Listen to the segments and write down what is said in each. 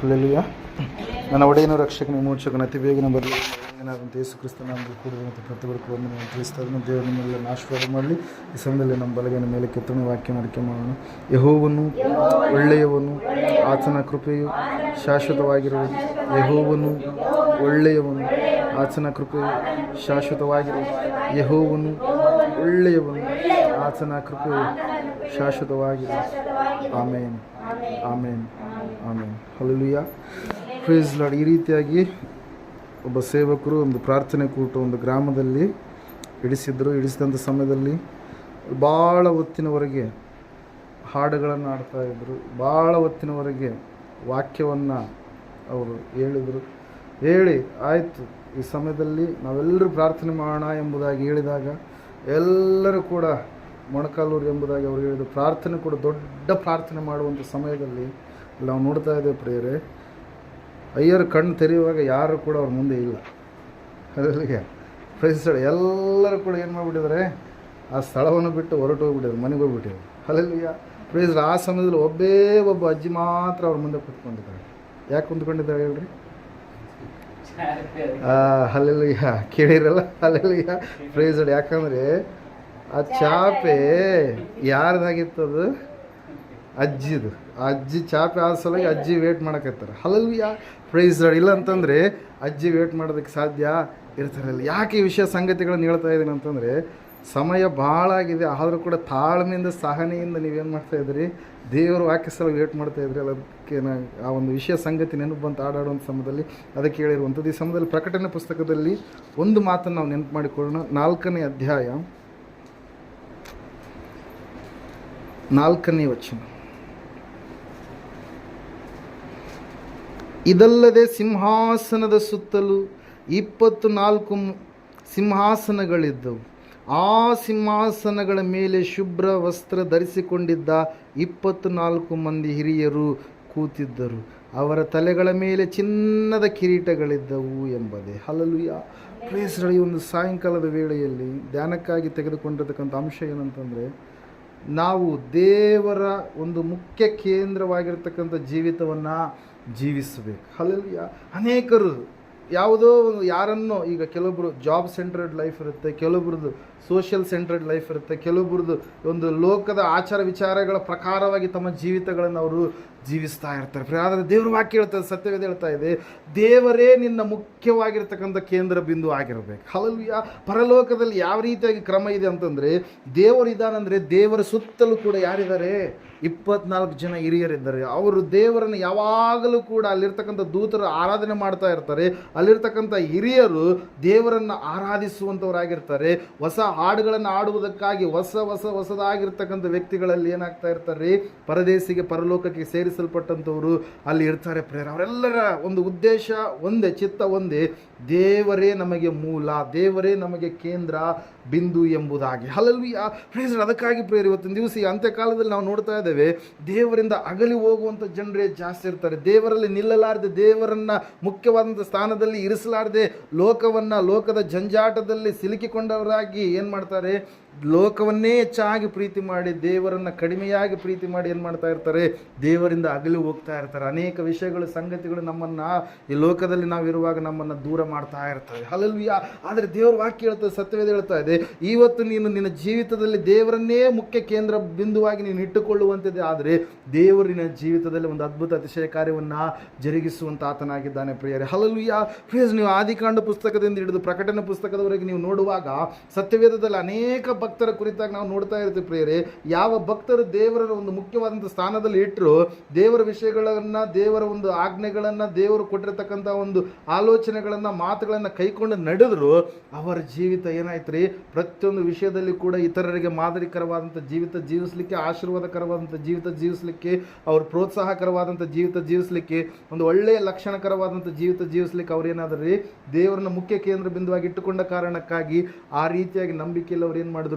Alleluia. ನನ್ನ ಒಡೆಯನು ರಕ್ಷಕನ ವಿಮೋಚಕನ ಅತಿ ಬೇಗನೆ ಬರಲಿ ಏನಾದಂಥ ಯೇಸು ಕ್ರಿಸ್ತನ ಕೂಡಿರುವಂಥ ಪ್ರತಿಯೊಬ್ಬರಿಗೂ ವಂದನೆ ತಿಳಿಸ್ತಾರೆ. ದೇವರು ನಿಮ್ಮೆಲ್ಲ ಆಶೀರ್ವಾದ ಮಾಡಲಿ. ಈ ಸಮಯದಲ್ಲಿ ನಮ್ಮ ಬಲಗೈನ ಮೇಲೆ ಕೆತ್ತನೆ ವಾಕ್ಯ ಅರಿಕೆ ಮಾಡೋಣ. ಯೆಹೋವನು ಒಳ್ಳೆಯವನು, ಆತನ ಕೃಪೆಯು ಶಾಶ್ವತವಾಗಿರುವುದು. ಯೆಹೋವನು ಒಳ್ಳೆಯವನು, ಆತನ ಕೃಪೆಯು ಶಾಶ್ವತವಾಗಿರುವುದು. ಯೆಹೋವನು ಒಳ್ಳೆಯವನು, ಆತನ ಕೃಪೆಯು ಶಾಶ್ವತವಾಗಿರುವುದು. Amen, amen, amen. Hallelujah. Praise Lord. ಈ ರೀತಿಯಾಗಿ ಒಬ್ಬ ಸೇವಕರು ಒಂದು ಪ್ರಾರ್ಥನೆ ಕೂಟ ಒಂದು ಗ್ರಾಮದಲ್ಲಿ ಇಡಿಸಿದಂಥ ಸಮಯದಲ್ಲಿ ಭಾಳ ಹೊತ್ತಿನವರೆಗೆ ಹಾಡುಗಳನ್ನು ಆಡ್ತಾಯಿದ್ರು. ಭಾಳ ಹೊತ್ತಿನವರೆಗೆ ವಾಕ್ಯವನ್ನು ಅವರು ಹೇಳಿ ಆಯಿತು. ಈ ಸಮಯದಲ್ಲಿ ನಾವೆಲ್ಲರೂ ಪ್ರಾರ್ಥನೆ ಮಾಡೋಣ ಎಂಬುದಾಗಿ ಹೇಳಿದಾಗ ಎಲ್ಲರೂ ಕೂಡ ಮೊಣಕಾಲೂರು ಎಂಬುದಾಗಿ ಅವರು ಹೇಳಿದರು. ಪ್ರಾರ್ಥನೆ ಕೂಡ ದೊಡ್ಡ ಪ್ರಾರ್ಥನೆ ಮಾಡುವಂಥ ಸಮಯದಲ್ಲಿ ನಾವು ನೋಡ್ತಾ ಇದ್ದೇವೆ ಪ್ರಿಯರೇ, ಅಯ್ಯರು ಕಣ್ಣು ತೆರೆಯುವಾಗ ಯಾರು ಕೂಡ ಅವ್ರ ಮುಂದೆ ಇಲ್ಲ. ಅಲ್ಲಿಗೆ ಪ್ರೈಸ್ ಎಲ್ಲರೂ ಕೂಡ ಏನು ಮಾಡಿಬಿಟ್ಟಿದ್ದಾರೆ, ಆ ಸ್ಥಳವನ್ನು ಬಿಟ್ಟು ಹೊರಟು ಹೋಗ್ಬಿಟ್ಟಿದ್ರು, ಮನೆಗೆ ಹೋಗ್ಬಿಟ್ಟಿದ್ರು. ಅಲ್ಲಿಗೆ ಪ್ರೈಸ್ ಆ ಸಮಯದಲ್ಲಿ ಒಬ್ಬ ಅಜ್ಜಿ ಮಾತ್ರ ಅವ್ರ ಮುಂದೆ ಕೂತ್ಕೊಂಡಿದ್ದಾರೆ. ಯಾಕೆ ಕುಂತ್ಕೊಂಡಿದ್ದಾರೆ ಹೇಳ್ರಿ? ಅಲ್ಲೆಲ್ಲ ಕೇಳಿರಲ್ಲ. ಅಲ್ಲೆಲ್ಲ ಪ್ರೈಸ್ ಯಾಕಂದರೆ ಆ ಚಾಪೆ ಯಾರ್ದಾಗಿತ್ತದು? ಅಜ್ಜಿದು. ಆ ಅಜ್ಜಿ ಚಾಪೆ ಆದ ಸಲುವಾಗಿ ಅಜ್ಜಿ ವೇಟ್ ಮಾಡಕತ್ತಾರೆ. ಹಲಲ್ವಿಯಾ. ಪ್ರೈಸ್ ಇಲ್ಲ ಅಂತಂದರೆ ಅಜ್ಜಿ ವೇಟ್ ಮಾಡೋದಕ್ಕೆ ಸಾಧ್ಯ ಇರ್ತಾರಲ್ಲ. ಯಾಕೆ ಈ ವಿಷಯ ಸಂಗತಿಗಳನ್ನು ಹೇಳ್ತಾ ಇದ್ದೀನಿ ಅಂತಂದರೆ, ಸಮಯ ಭಾಳ ಆಗಿದೆ, ಆದರೂ ಕೂಡ ತಾಳ್ಮೆಯಿಂದ ಸಹನೆಯಿಂದ ನೀವೇನು ಮಾಡ್ತಾಯಿದ್ರಿ, ದೇವರ ವಾಕ್ಯ ಸಲ ವೇಟ್ ಮಾಡ್ತಾಯಿದ್ರಿ. ಅದಕ್ಕೆ ಆ ಒಂದು ವಿಷಯ ಸಂಗತಿ ನೆನಪು ಬಂತು ಆಡಾಡುವಂಥ ಸಮಯದಲ್ಲಿ ಅದಕ್ಕೆ ಹೇಳಿರುವಂಥದ್ದು. ಈ ಸಮಯದಲ್ಲಿ ಪ್ರಕಟಣೆ ಪುಸ್ತಕದಲ್ಲಿ ಒಂದು ಮಾತನ್ನು ನಾವು ನೆನಪು ಮಾಡಿಕೊಳ್ಳೋಣ. 4ನೇ ಅಧ್ಯಾಯ 4ನೇ ವಚನ. ಇದಲ್ಲದೆ ಸಿಂಹಾಸನದ ಸುತ್ತಲೂ 24 ಸಿಂಹಾಸನಗಳಿದ್ದವು. ಆ ಸಿಂಹಾಸನಗಳ ಮೇಲೆ ಶುಭ್ರ ವಸ್ತ್ರ ಧರಿಸಿಕೊಂಡಿದ್ದ 24 ಮಂದಿ ಹಿರಿಯರು ಕೂತಿದ್ದರು. ಅವರ ತಲೆಗಳ ಮೇಲೆ ಚಿನ್ನದ ಕಿರೀಟಗಳಿದ್ದವು ಎಂಬುದೇ. ಹಲ್ಲೆಲೂಯಾ. ಪ್ರೇಸ್. ಈ ಒಂದು ಸಾಯಂಕಾಲದ ವೇಳೆಯಲ್ಲಿ ಧ್ಯಾನಕ್ಕಾಗಿ ತೆಗೆದುಕೊಂಡಿರ್ತಕ್ಕಂಥ ಅಂಶ ಏನಂತಂದರೆ, ನಾವು ದೇವರ ಒಂದು ಮುಖ್ಯ ಕೇಂದ್ರವಾಗಿರ್ತಕ್ಕಂಥ ಜೀವಿತವನ್ನು ಜೀವಿಸಬೇಕು. ಹಲ್ಲೆಲೂಯಾ. ಅನೇಕರು ಯಾವುದೋ ಒಂದು ಯಾರನ್ನೋ, ಈಗ ಕೆಲವೊಬ್ಬರು ಜಾಬ್ ಸೆಂಟ್ರೆಡ್ ಲೈಫ್ ಇರುತ್ತೆ, ಕೆಲವೊಬ್ರದ್ದು ಸೋಷಿಯಲ್ ಸೆಂಟ್ರೆಡ್ ಲೈಫ್ ಇರುತ್ತೆ, ಕೆಲವೊಬ್ರದ್ದು ಒಂದು ಲೋಕದ ಆಚಾರ ವಿಚಾರಗಳ ಪ್ರಕಾರವಾಗಿ ತಮ್ಮ ಜೀವಿತಗಳನ್ನು ಅವರು ಜೀವಿಸ್ತಾ ಇರ್ತಾರೆ. ಆದರೆ ದೇವ್ರ ವಾಕ್ಯ ಹೇಳ್ತದೆ, ಸತ್ಯವೇದ ಹೇಳ್ತಾ ಇದೆ, ದೇವರೇ ನಿನ್ನ ಮುಖ್ಯವಾಗಿರ್ತಕ್ಕಂಥ ಕೇಂದ್ರ ಬಿಂದು ಆಗಿರಬೇಕು. ಹಲ್ಲೆಲೂಯಾ. ಪರಲೋಕದಲ್ಲಿ ಯಾವ ರೀತಿಯಾಗಿ ಕ್ರಮ ಇದೆ ಅಂತಂದರೆ, ದೇವರಿದ್ದಾನಂದರೆ ದೇವರ ಸುತ್ತಲೂ ಕೂಡ ಯಾರಿದ್ದಾರೆ? 24 ಜನ ಹಿರಿಯರಿದ್ದಾರೆ. ಅವರು ದೇವರನ್ನು ಯಾವಾಗಲೂ ಕೂಡ ಅಲ್ಲಿರ್ತಕ್ಕಂಥ ದೂತರು ಆರಾಧನೆ ಮಾಡ್ತಾ ಇರ್ತಾರೆ. ಅಲ್ಲಿರ್ತಕ್ಕಂಥ ಹಿರಿಯರು ದೇವರನ್ನು ಆರಾಧಿಸುವಂಥವರಾಗಿರ್ತಾರೆ. ಹೊಸ ಹಾಡುಗಳನ್ನು ಆಡುವುದಕ್ಕಾಗಿ ಹೊಸದಾಗಿರ್ತಕ್ಕಂಥ ವ್ಯಕ್ತಿಗಳಲ್ಲಿ ಏನಾಗ್ತಾ ಇರ್ತಾರೆ, ಪರದೇಶಿಗೆ ಪರಲೋಕಕ್ಕೆ ಸೇರಿಸಲ್ಪಟ್ಟಂಥವರು ಅಲ್ಲಿ ಇರ್ತಾರೆ. ಪ್ರೇರ ಅವರೆಲ್ಲರ ಒಂದು ಉದ್ದೇಶ ಒಂದೇ, ಚಿತ್ತ ಒಂದೇ, ದೇವರೇ ನಮಗೆ ಮೂಲ, ದೇವರೇ ನಮಗೆ ಕೇಂದ್ರ ಬಿಂದು ಎಂಬುದಾಗಿ. ಹಲ್ಲೆಲೂಯಾ. ಪ್ರೇಸ್. ಅದಕ್ಕಾಗಿ ಪ್ರೇರ ಇವತ್ತಿನ ದಿವಸ ಈ ಅಂತ್ಯಕಾಲದಲ್ಲಿ ನಾವು ನೋಡ್ತಾ ಇದ್ದೇವೆ, ದೇವರಿಂದ ಅಗಲಿ ಹೋಗುವಂಥ ಜನರೇ ಜಾಸ್ತಿ ಇರ್ತಾರೆ. ದೇವರಲ್ಲಿ ನಿಲ್ಲಲಾರದೆ, ದೇವರನ್ನು ಮುಖ್ಯವಾದಂಥ ಸ್ಥಾನದಲ್ಲಿ ಇರಿಸಲಾರದೆ, ಲೋಕದ ಜಂಜಾಟದಲ್ಲಿ ಸಿಲುಕಿಕೊಂಡವರಾಗಿ ಏನು ಮಾಡ್ತಾರೆ, ಲೋಕವನ್ನೇ ಹೆಚ್ಚಾಗಿ ಪ್ರೀತಿ ಮಾಡಿ ದೇವರನ್ನು ಕಡಿಮೆಯಾಗಿ ಪ್ರೀತಿ ಮಾಡಿ ಏನು ಮಾಡ್ತಾ ಇರ್ತಾರೆ, ದೇವರಿಂದ ಅಗಲಿ ಹೋಗ್ತಾ ಇರ್ತಾರೆ. ಅನೇಕ ವಿಷಯಗಳು, ಸಂಗತಿಗಳು ನಮ್ಮನ್ನು ಈ ಲೋಕದಲ್ಲಿ ನಾವಿರುವಾಗ ನಮ್ಮನ್ನು ದೂರ ಮಾಡ್ತಾ ಇರ್ತವೆ. ಹಲ್ಲೆಲೂಯಾ. ಆದರೆ ದೇವರ ವಾಕ್ಯ ಹೇಳ್ತದೆ, ಸತ್ಯವೇದ ಹೇಳ್ತಾ ಇದೆ, ಇವತ್ತು ನೀನು ನಿನ್ನ ಜೀವಿತದಲ್ಲಿ ದೇವರನ್ನೇ ಮುಖ್ಯ ಕೇಂದ್ರ ಬಿಂದುವಾಗಿ ನೀನು ಇಟ್ಟುಕೊಳ್ಳುವಂಥದ್ದೇ ಆದರೆ ದೇವರಿನ ಜೀವಿತದಲ್ಲಿ ಒಂದು ಅದ್ಭುತ ಅತಿಶಯ ಕಾರ್ಯವನ್ನು ಜರುಗಿಸುವಂಥ ಆತನಾಗಿದ್ದಾನೆ ಪ್ರಿಯರೇ. ಹಲ್ಲೆಲೂಯಾ. ಪ್ಲೀಸ್. ನೀವು ಆದಿಕಾಂಡ ಪುಸ್ತಕದಿಂದ ಹಿಡಿದು ಪ್ರಕಟಣೆ ಪುಸ್ತಕದವರೆಗೆ ನೀವು ನೋಡುವಾಗ ಸತ್ಯವೇದದಲ್ಲಿ ಅನೇಕ ಭಕ್ತರ ಕುರಿತಾಗಿ ನಾವು ನೋಡ್ತಾ ಇರ್ತೀವಿ ಪ್ರಿಯರೇ. ಯಾವ ಭಕ್ತರು ದೇವರ ಒಂದು ಮುಖ್ಯವಾದಂಥ ಸ್ಥಾನದಲ್ಲಿ ಇಟ್ಟರು, ದೇವರ ವಿಷಯಗಳನ್ನು, ದೇವರ ಒಂದು ಆಜ್ಞೆಗಳನ್ನು, ದೇವರು ಕೊಟ್ಟಿರತಕ್ಕಂಥ ಒಂದು ಆಲೋಚನೆಗಳನ್ನು, ಮಾತುಗಳನ್ನು ಕೈಕೊಂಡು ನಡೆದ್ರು, ಅವರ ಜೀವಿತ ಏನಾಯ್ತು ರೀ, ಪ್ರತಿಯೊಂದು ವಿಷಯದಲ್ಲಿ ಕೂಡ ಇತರರಿಗೆ ಮಾದರಿಕರವಾದಂಥ ಜೀವಿತ ಜೀವಿಸಲಿಕ್ಕೆ, ಆಶೀರ್ವಾದಕರವಾದಂಥ ಜೀವಿತ ಜೀವಿಸಲಿಕ್ಕೆ, ಅವ್ರ ಪ್ರೋತ್ಸಾಹಕರವಾದಂಥ ಜೀವಿತ ಜೀವಿಸಲಿಕ್ಕೆ, ಒಂದು ಒಳ್ಳೆಯ ಲಕ್ಷಣಕರವಾದಂಥ ಜೀವಿತ ಜೀವಿಸಲಿಕ್ಕೆ ಅವ್ರು ಏನಾದ್ರು ರೀ, ದೇವರನ್ನ ಮುಖ್ಯ ಕೇಂದ್ರ ಬಿಂದುವಾಗಿ ಇಟ್ಟುಕೊಂಡ ಕಾರಣಕ್ಕಾಗಿ ಆ ರೀತಿಯಾಗಿ ನಂಬಿಕೆಯಲ್ಲಿ ಅವ್ರು ಏನು ಮಾಡಿದ್ರು,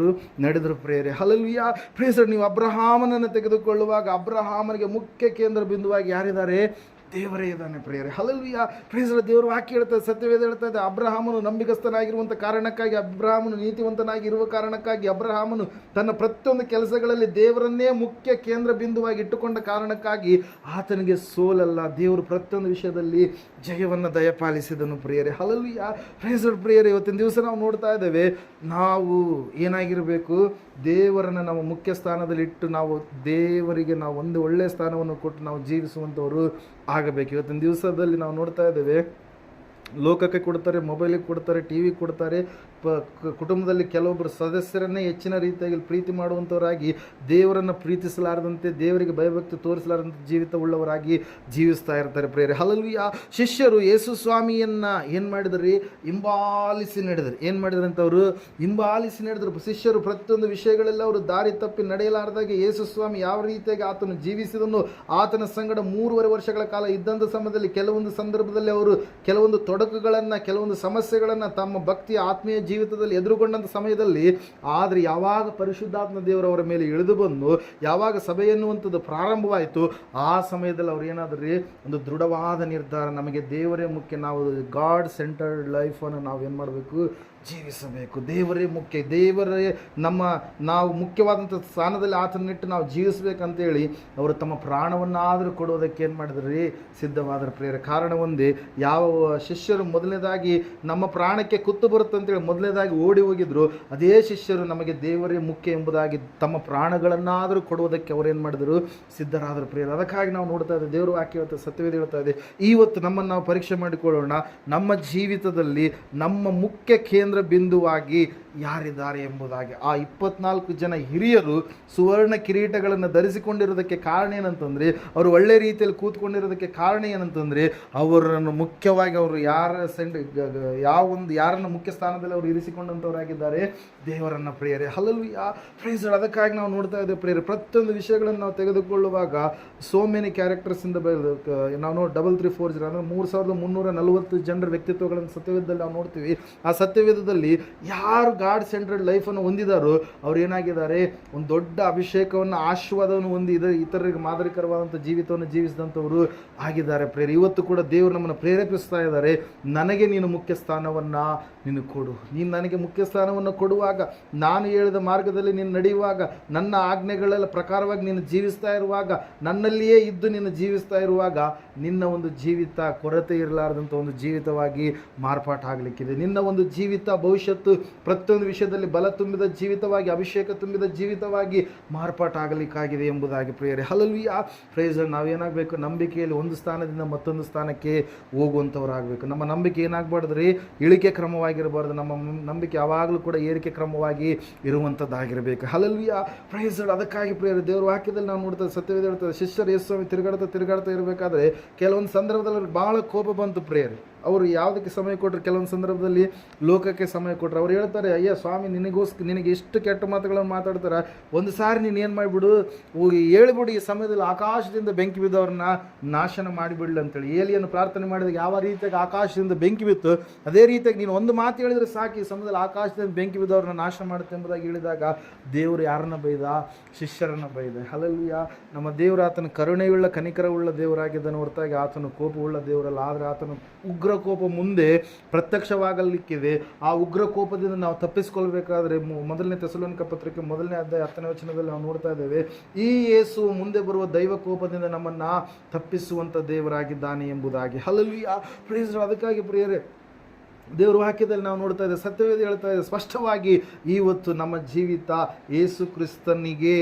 ನಡೆದರು ಪ್ರೇರೆ. ಹಲ್ಲೆಲೂಯಾ. ಪ್ರೇಸರ್. ನೀವು ಅಬ್ರಹಾಮನನ್ನು ತೆಗೆದುಕೊಳ್ಳುವಾಗ ಅಬ್ರಹಾಮನಿಗೆ ಮುಖ್ಯ ಕೇಂದ್ರ ಬಿಂದುವಾಗಿ ಯಾರಿದ್ದಾರೆ? ದೇವರೇ ಇದ್ದಾನೆ ಪ್ರಿಯರೇ. ಹಲ್ಲೆಲೂಯಾ. Praise the Lord. ದೇವರು ವಾಕ್ಯ ಹೇಳ್ತದೆ, ಸತ್ಯವೇದ ಹೇಳ್ತಾ ಇದೆ, ಅಬ್ರಹಾಮನು ನಂಬಿಗಸ್ತನಾಗಿರುವಂಥ ಕಾರಣಕ್ಕಾಗಿ, ಅಬ್ರಹಾಮನು ನೀತಿವಂತನಾಗಿರುವ ಕಾರಣಕ್ಕಾಗಿ, ಅಬ್ರಹಾಮನು ತನ್ನ ಪ್ರತಿಯೊಂದು ಕೆಲಸಗಳಲ್ಲಿ ದೇವರನ್ನೇ ಮುಖ್ಯ ಕೇಂದ್ರ ಬಿಂದುವಾಗಿ ಇಟ್ಟುಕೊಂಡ ಕಾರಣಕ್ಕಾಗಿ ಆತನಿಗೆ ಸೋಲಲ್ಲ, ದೇವರು ಪ್ರತಿಯೊಂದು ವಿಷಯದಲ್ಲಿ ಜಯವನ್ನು ದಯಪಾಲಿಸಿದನು ಪ್ರಿಯರೇ. ಹಲ್ಲೆಲೂಯಾ. Praise the Lord. ಪ್ರಿಯರೇ, ಇವತ್ತಿನ ದಿವಸ ನಾವು ನೋಡ್ತಾ ಇದ್ದೇವೆ, ನಾವು ಏನಾಗಿರಬೇಕು, ದೇವರನ್ನು ನಾವು ಮುಖ್ಯ ಸ್ಥಾನದಲ್ಲಿಟ್ಟು ನಾವು ದೇವರಿಗೆ ನಾವು ಒಂದು ಒಳ್ಳೆಯ ಸ್ಥಾನವನ್ನು ಕೊಟ್ಟು ನಾವು ಜೀವಿಸುವಂಥವರು ಆಗಬೇಕು. ಇವತ್ತಿನ ದಿವಸದಲ್ಲಿ ನಾವು ನೋಡ್ತಾ ಇದ್ದೇವೆ, ಲೋಕಕ್ಕೆ ಕೊಡ್ತಾರೆ, ಮೊಬೈಲಿಗೆ ಕೊಡ್ತಾರೆ, ಟಿ ವಿ ಕೊಡ್ತಾರೆ, ಕುಟುಂಬದಲ್ಲಿ ಕೆಲವೊಬ್ಬರು ಸದಸ್ಯರನ್ನೇ ಹೆಚ್ಚಿನ ರೀತಿಯಾಗಿ ಪ್ರೀತಿ ಮಾಡುವಂಥವರಾಗಿ ದೇವರನ್ನು ಪ್ರೀತಿಸಲಾರದಂತೆ, ದೇವರಿಗೆ ಭಯಭಕ್ತಿ ತೋರಿಸಲಾರದಂತೆ ಜೀವಿತ ಉಳ್ಳವರಾಗಿ ಜೀವಿಸ್ತಾ ಇರ್ತಾರೆ ಪ್ರಿಯರೇ. ಹಲ್ಲೆಲೂಯಾ. ಶಿಷ್ಯರು ಯೇಸು ಸ್ವಾಮಿಯನ್ನು ಏನು ಮಾಡಿದ್ರಿ, ಹಿಂಬಾಲಿಸಿ ನಡೆದರು. ಏನು ಮಾಡಿದ್ರು ಅಂತವರು ಹಿಂಬಾಲಿಸಿ ನಡೆದರು. ಶಿಷ್ಯರು ಪ್ರತಿಯೊಂದು ವಿಷಯಗಳೆಲ್ಲ ಅವರು ದಾರಿ ತಪ್ಪಿ ನಡೆಯಲಾರದಾಗೆ ಯೇಸು ಸ್ವಾಮಿ ಯಾವ ರೀತಿಯಾಗಿ ಆತನು ಜೀವಿಸಿದನು, ಆತನ ಸಂಗಡ 3.5 ವರ್ಷಗಳ ಕಾಲ ಇದ್ದಂಥ ಸಮಯದಲ್ಲಿ ಕೆಲವೊಂದು ಸಂದರ್ಭದಲ್ಲಿ ಅವರು ಕೆಲವೊಂದು ತೊಡಕುಗಳನ್ನು, ಕೆಲವೊಂದು ಸಮಸ್ಯೆಗಳನ್ನು ತಮ್ಮ ಭಕ್ತಿಯ ಆತ್ಮೀಯ ಜೀವಿತದಲ್ಲಿ ಎದುರುಗೊಂಡಂಥ ಸಮಯದಲ್ಲಿ, ಆದರೆ ಯಾವಾಗ ಪರಿಶುದ್ಧಾತ್ಮ ದೇವರವರ ಮೇಲೆ ಇಳಿದು ಬಂದು ಯಾವಾಗ ಸಭೆ ಎನ್ನುವಂಥದ್ದು ಪ್ರಾರಂಭವಾಯಿತು, ಆ ಸಮಯದಲ್ಲಿ ಅವ್ರು ಏನಾದ್ರಿ ಒಂದು ದೃಢವಾದ ನಿರ್ಧಾರ, ನಮಗೆ ದೇವರೇ ಮುಖ್ಯ, ನಾವು ಗಾಡ್ ಸೆಂಟರ್ಡ್ ಲೈಫನ್ನು ನಾವು ಏನು ಮಾಡಬೇಕು, ಜೀವಿಸಬೇಕು. ದೇವರೇ ಮುಖ್ಯ, ದೇವರೇ ನಾವು ಮುಖ್ಯವಾದಂಥ ಸ್ಥಾನದಲ್ಲಿ ಆತನಿಟ್ಟು ನಾವು ಜೀವಿಸಬೇಕಂತೇಳಿ ಅವರು ತಮ್ಮ ಪ್ರಾಣವನ್ನಾದರೂ ಕೊಡೋದಕ್ಕೆ ಏನು ಮಾಡಿದ್ರಿ, ಸಿದ್ಧವಾದ್ರ ಪ್ರಿಯರೇ. ಕಾರಣ ಒಂದೇ, ಯಾವ ಶಿಷ್ಯರು ಮೊದಲನೇದಾಗಿ ನಮ್ಮ ಪ್ರಾಣಕ್ಕೆ ಕುತ್ತು ಬರುತ್ತೆ ಅಂತೇಳಿ ಮೊದಲನೇದಾಗಿ ಓಡಿ ಹೋಗಿದ್ರು, ಅದೇ ಶಿಷ್ಯರು ನಮಗೆ ದೇವರೇ ಮುಖ್ಯ ಎಂಬುದಾಗಿ ತಮ್ಮ ಪ್ರಾಣಗಳನ್ನಾದರೂ ಕೊಡುವುದಕ್ಕೆ ಅವರೇನು ಮಾಡಿದರು, ಸಿದ್ಧರಾದರು ಪ್ರಿಯರೇ. ಅದಕ್ಕಾಗಿ ನಾವು ನೋಡ್ತಾ ಇದ್ದೇವೆ, ದೇವರು ವಾಕ್ಯ ಹೇಳ್ತಾ, ಸತ್ಯವೇದ ಹೇಳ್ತಾ ಇದೆ, ಇವತ್ತು ನಮ್ಮನ್ನು ನಾವು ಪರೀಕ್ಷೆ ಮಾಡಿಕೊಳ್ಳೋಣ. ನಮ್ಮ ಜೀವಿತದಲ್ಲಿ ನಮ್ಮ ಮುಖ್ಯ ಕೇಂದ್ರ ಬಿಂದುವಾಗಿ ಯಾರಿದ್ದಾರೆ ಎಂಬುದಾಗಿ. ಆ 24 ಜನ ಹಿರಿಯರು ಸುವರ್ಣ ಕಿರೀಟಗಳನ್ನು ಧರಿಸಿಕೊಂಡಿರೋದಕ್ಕೆ ಕಾರಣ ಏನಂತಂದರೆ, ಅವರು ಒಳ್ಳೆ ರೀತಿಯಲ್ಲಿ ಕೂತ್ಕೊಂಡಿರೋದಕ್ಕೆ ಕಾರಣ ಏನಂತಂದರೆ, ಅವರನ್ನು ಮುಖ್ಯವಾಗಿ ಅವರು ಯಾರನ್ನು ಮುಖ್ಯ ಸ್ಥಾನದಲ್ಲಿ ಅವರು ಇರಿಸಿಕೊಂಡಂಥವರಾಗಿದ್ದಾರೆ, ದೇವರನ್ನು ಪ್ರಿಯರೇ. ಹಲ್ಲೆಲೂಯಾ. Praise the Lord. ಅದಕ್ಕಾಗಿ ನಾವು ನೋಡ್ತಾ ಇದ್ದೇವೆ ಪ್ರಿಯರೇ, ಪ್ರತಿಯೊಂದು ವಿಷಯಗಳನ್ನು ನಾವು ತೆಗೆದುಕೊಳ್ಳುವಾಗ ಸೋ ಮೆನಿ ಕ್ಯಾರೆಕ್ಟರ್ಸಿಂದ ನಾವು 334 ಅಂದರೆ 3340 ಜನರ ವ್ಯಕ್ತಿತ್ವಗಳನ್ನು ಸತ್ಯವೇದದಲ್ಲಿ ನಾವು ನೋಡ್ತೀವಿ. ಆ ಸತ್ಯವೇದದಲ್ಲಿ ಯಾರು ಗಾಡ್ ಸೆಂಟ್ರಡ್ ಲೈಫನ್ನು ಹೊಂದಿದಾರೋ ಅವ್ರು ಏನಾಗಿದ್ದಾರೆ, ಒಂದು ದೊಡ್ಡ ಅಭಿಷೇಕವನ್ನು, ಆಶೀರ್ವಾದವನ್ನು ಹೊಂದಿ ಇತರರಿಗೆ ಮಾದರಿಕರವಾದಂಥ ಜೀವಿತವನ್ನು ಜೀವಿಸಿದಂಥವರು ಆಗಿದ್ದಾರೆ ಪ್ರೇರೆ. ಇವತ್ತು ಕೂಡ ದೇವರು ನಮ್ಮನ್ನು ಪ್ರೇರೇಪಿಸ್ತಾ ಇದ್ದಾರೆ, ನನಗೆ ನೀನು ಮುಖ್ಯ ಸ್ಥಾನವನ್ನು ನೀನು ಕೊಡು. ನೀನು ನನಗೆ ಮುಖ್ಯ ಸ್ಥಾನವನ್ನು ಕೊಡುವಾಗ, ನಾನು ಹೇಳಿದ ಮಾರ್ಗದಲ್ಲಿ ನೀನು ನಡೆಯುವಾಗ, ನನ್ನ ಆಜ್ಞೆಗಳೆಲ್ಲ ಪ್ರಕಾರವಾಗಿ ನೀನು ಜೀವಿಸ್ತಾ ಇರುವಾಗ, ನನ್ನಲ್ಲಿಯೇ ಇದ್ದು ನೀನು ಜೀವಿಸ್ತಾ ಇರುವಾಗ, ನಿನ್ನ ಒಂದು ಜೀವಿತ ಕೊರತೆ ಇರಲಾರ್ದಂಥ ಒಂದು ಜೀವಿತವಾಗಿ ಮಾರ್ಪಾಟಾಗಲಿಕ್ಕಿದೆ. ನಿನ್ನ ಒಂದು ಜೀವಿತ ಭವಿಷ್ಯತ್ತು ಪ್ರತಿಯೊಂದು ವಿಷಯದಲ್ಲಿ ಬಲ ತುಂಬಿದ ಜೀವಿತವಾಗಿ, ಅಭಿಷೇಕ ತುಂಬಿದ ಜೀವಿತವಾಗಿ ಮಾರ್ಪಾಟಾಗಲಿಕ್ಕಾಗಿದೆ ಎಂಬುದಾಗಿ ಪ್ರಿಯರೇ. ಹಲ್ಲೆಲೂಯಾ. Praise the Lord. ನಾವೇನಾಗಬೇಕು, ನಂಬಿಕೆಯಲ್ಲಿ ಒಂದು ಸ್ಥಾನದಿಂದ ಮತ್ತೊಂದು ಸ್ಥಾನಕ್ಕೆ ಹೋಗುವಂಥವರಾಗಬೇಕು. ನಮ್ಮ ನಂಬಿಕೆ ಏನಾಗಬಾರ್ದ್ರಿ, ಇಳಿಕೆ ಕ್ರಮವಾಗಿರಬಾರ್ದು. ನಮ್ಮ ನಂಬಿಕೆ ಯಾವಾಗಲೂ ಕೂಡ ಏರಿಕೆ ಕ್ರಮವಾಗಿ ಇರುವಂಥದ್ದಾಗಿರಬೇಕು. ಹಲ್ಲೆಲೂಯಾ. Praise the Lord. ಅದಕ್ಕಾಗಿ ಪ್ರಿಯರೇ, ದೇವರ ವಾಕ್ಯದಲ್ಲಿ ನಾವು ನೋಡ್ತೇವೆ, ಸತ್ಯವೇದ ಹೇಳ್ತದೆ, ಶಿಷ್ಯರು ಯೇಸು ಸ್ವಾಮಿ ತಿರುಗಾಡ್ತಾ ಇರಬೇಕಾದ್ರೆ ಕೆಲವೊಂದು ಸಂದರ್ಭದಲ್ಲಿ ಅವ್ರಿಗೆ ಭಾಳ ಕೋಪ ಬಂತು ಪ್ರಿಯರೇ. ಅವರು ಯಾವುದಕ್ಕೆ ಸಮಯ ಕೊಟ್ಟರು, ಕೆಲವೊಂದು ಸಂದರ್ಭದಲ್ಲಿ ಲೋಕಕ್ಕೆ ಸಮಯ ಕೊಟ್ಟರು. ಅವ್ರು ಹೇಳ್ತಾರೆ, ಅಯ್ಯ ಸ್ವಾಮಿ, ನಿನಗೆ ಎಷ್ಟು ಕೆಟ್ಟ ಮಾತುಗಳನ್ನು ಮಾತಾಡ್ತಾರೆ, ಒಂದು ಸಾರಿ ನೀನು ಏನು ಮಾಡಿಬಿಡು, ಹೇಳಿಬಿಡು, ಈ ಸಮಯದಲ್ಲಿ ಆಕಾಶದಿಂದ ಬೆಂಕಿ ಬಿದ್ದವ್ರನ್ನ ನಾಶನ ಮಾಡಿಬಿಡ್ಲಿ ಅಂತೇಳಿ. ಏಲಿಯನ್ನು ಪ್ರಾರ್ಥನೆ ಮಾಡಿದಾಗ ಯಾವ ರೀತಿಯಾಗಿ ಆಕಾಶದಿಂದ ಬೆಂಕಿ ಬಿತ್ತು, ಅದೇ ರೀತಿಯಾಗಿ ನೀನು ಒಂದು ಮಾತು ಹೇಳಿದರೆ ಸಾಕು, ಈ ಸಮಯದಲ್ಲಿ ಆಕಾಶದಿಂದ ಬೆಂಕಿ ಬಿದ್ದವ್ರನ್ನ ನಾಶ ಮಾಡುತ್ತೆ ಎಂಬುದಾಗಿ ಹೇಳಿದಾಗ ದೇವರು ಯಾರನ್ನ ಬೈದ, ಶಿಷ್ಯರನ್ನು ಬೈದ. ಹಲ್ಲೆಲೂಯಾ. ನಮ್ಮ ದೇವರು ಆತನ ಕರುಣೆಯುಳ್ಳ ಕನಿಕರವುಳ್ಳ ದೇವರಾಗಿದ್ದನು ಹೊರತಾಗಿ ಆತನು ಕೋಪವುಳ್ಳ ದೇವರಲ್ಲ. ಆದರೆ ಆತನು ಉಗ್ರ ಕೋಪ ಮುಂದೆ ಪ್ರತ್ಯಕ್ಷವಾಗಲಿಕ್ಕಿದೆ. ಆ ಉಗ್ರ ಕೋಪದಿಂದ ನಾವು ತಪ್ಪಿಸಿಕೊಳ್ಬೇಕಾದ್ರೆ 1 ಥೆಸಲೋನಿಕ ಪತ್ರಿಕೆ 1ನೇ ಅಧ್ಯಾಯ 10ನೇ ವಚನದಲ್ಲಿ ನಾವು ನೋಡ್ತಾ ಇದ್ದೇವೆ, ಈ ಯೇಸು ಮುಂದೆ ಬರುವ ದೈವ ಕೋಪದಿಂದ ನಮ್ಮನ್ನು ತಪ್ಪಿಸುವಂಥ ದೇವರಾಗಿದ್ದಾನೆ ಎಂಬುದಾಗಿ. ಹಲ್ಲೆಲೂಯಾ. Praise the Lord. ಅದಕ್ಕಾಗಿ ಪ್ರಿಯರೇ, ದೇವರು ವಾಕ್ಯದಲ್ಲಿ ನಾವು ನೋಡ್ತಾ ಇದ್ದೇವೆ, ಸತ್ಯವೇದ ಹೇಳ್ತಾ ಇದೆ ಸ್ಪಷ್ಟವಾಗಿ, ಇವತ್ತು ನಮ್ಮ ಜೀವಿತ ಯೇಸು ಕ್ರಿಸ್ತನಿಗೆ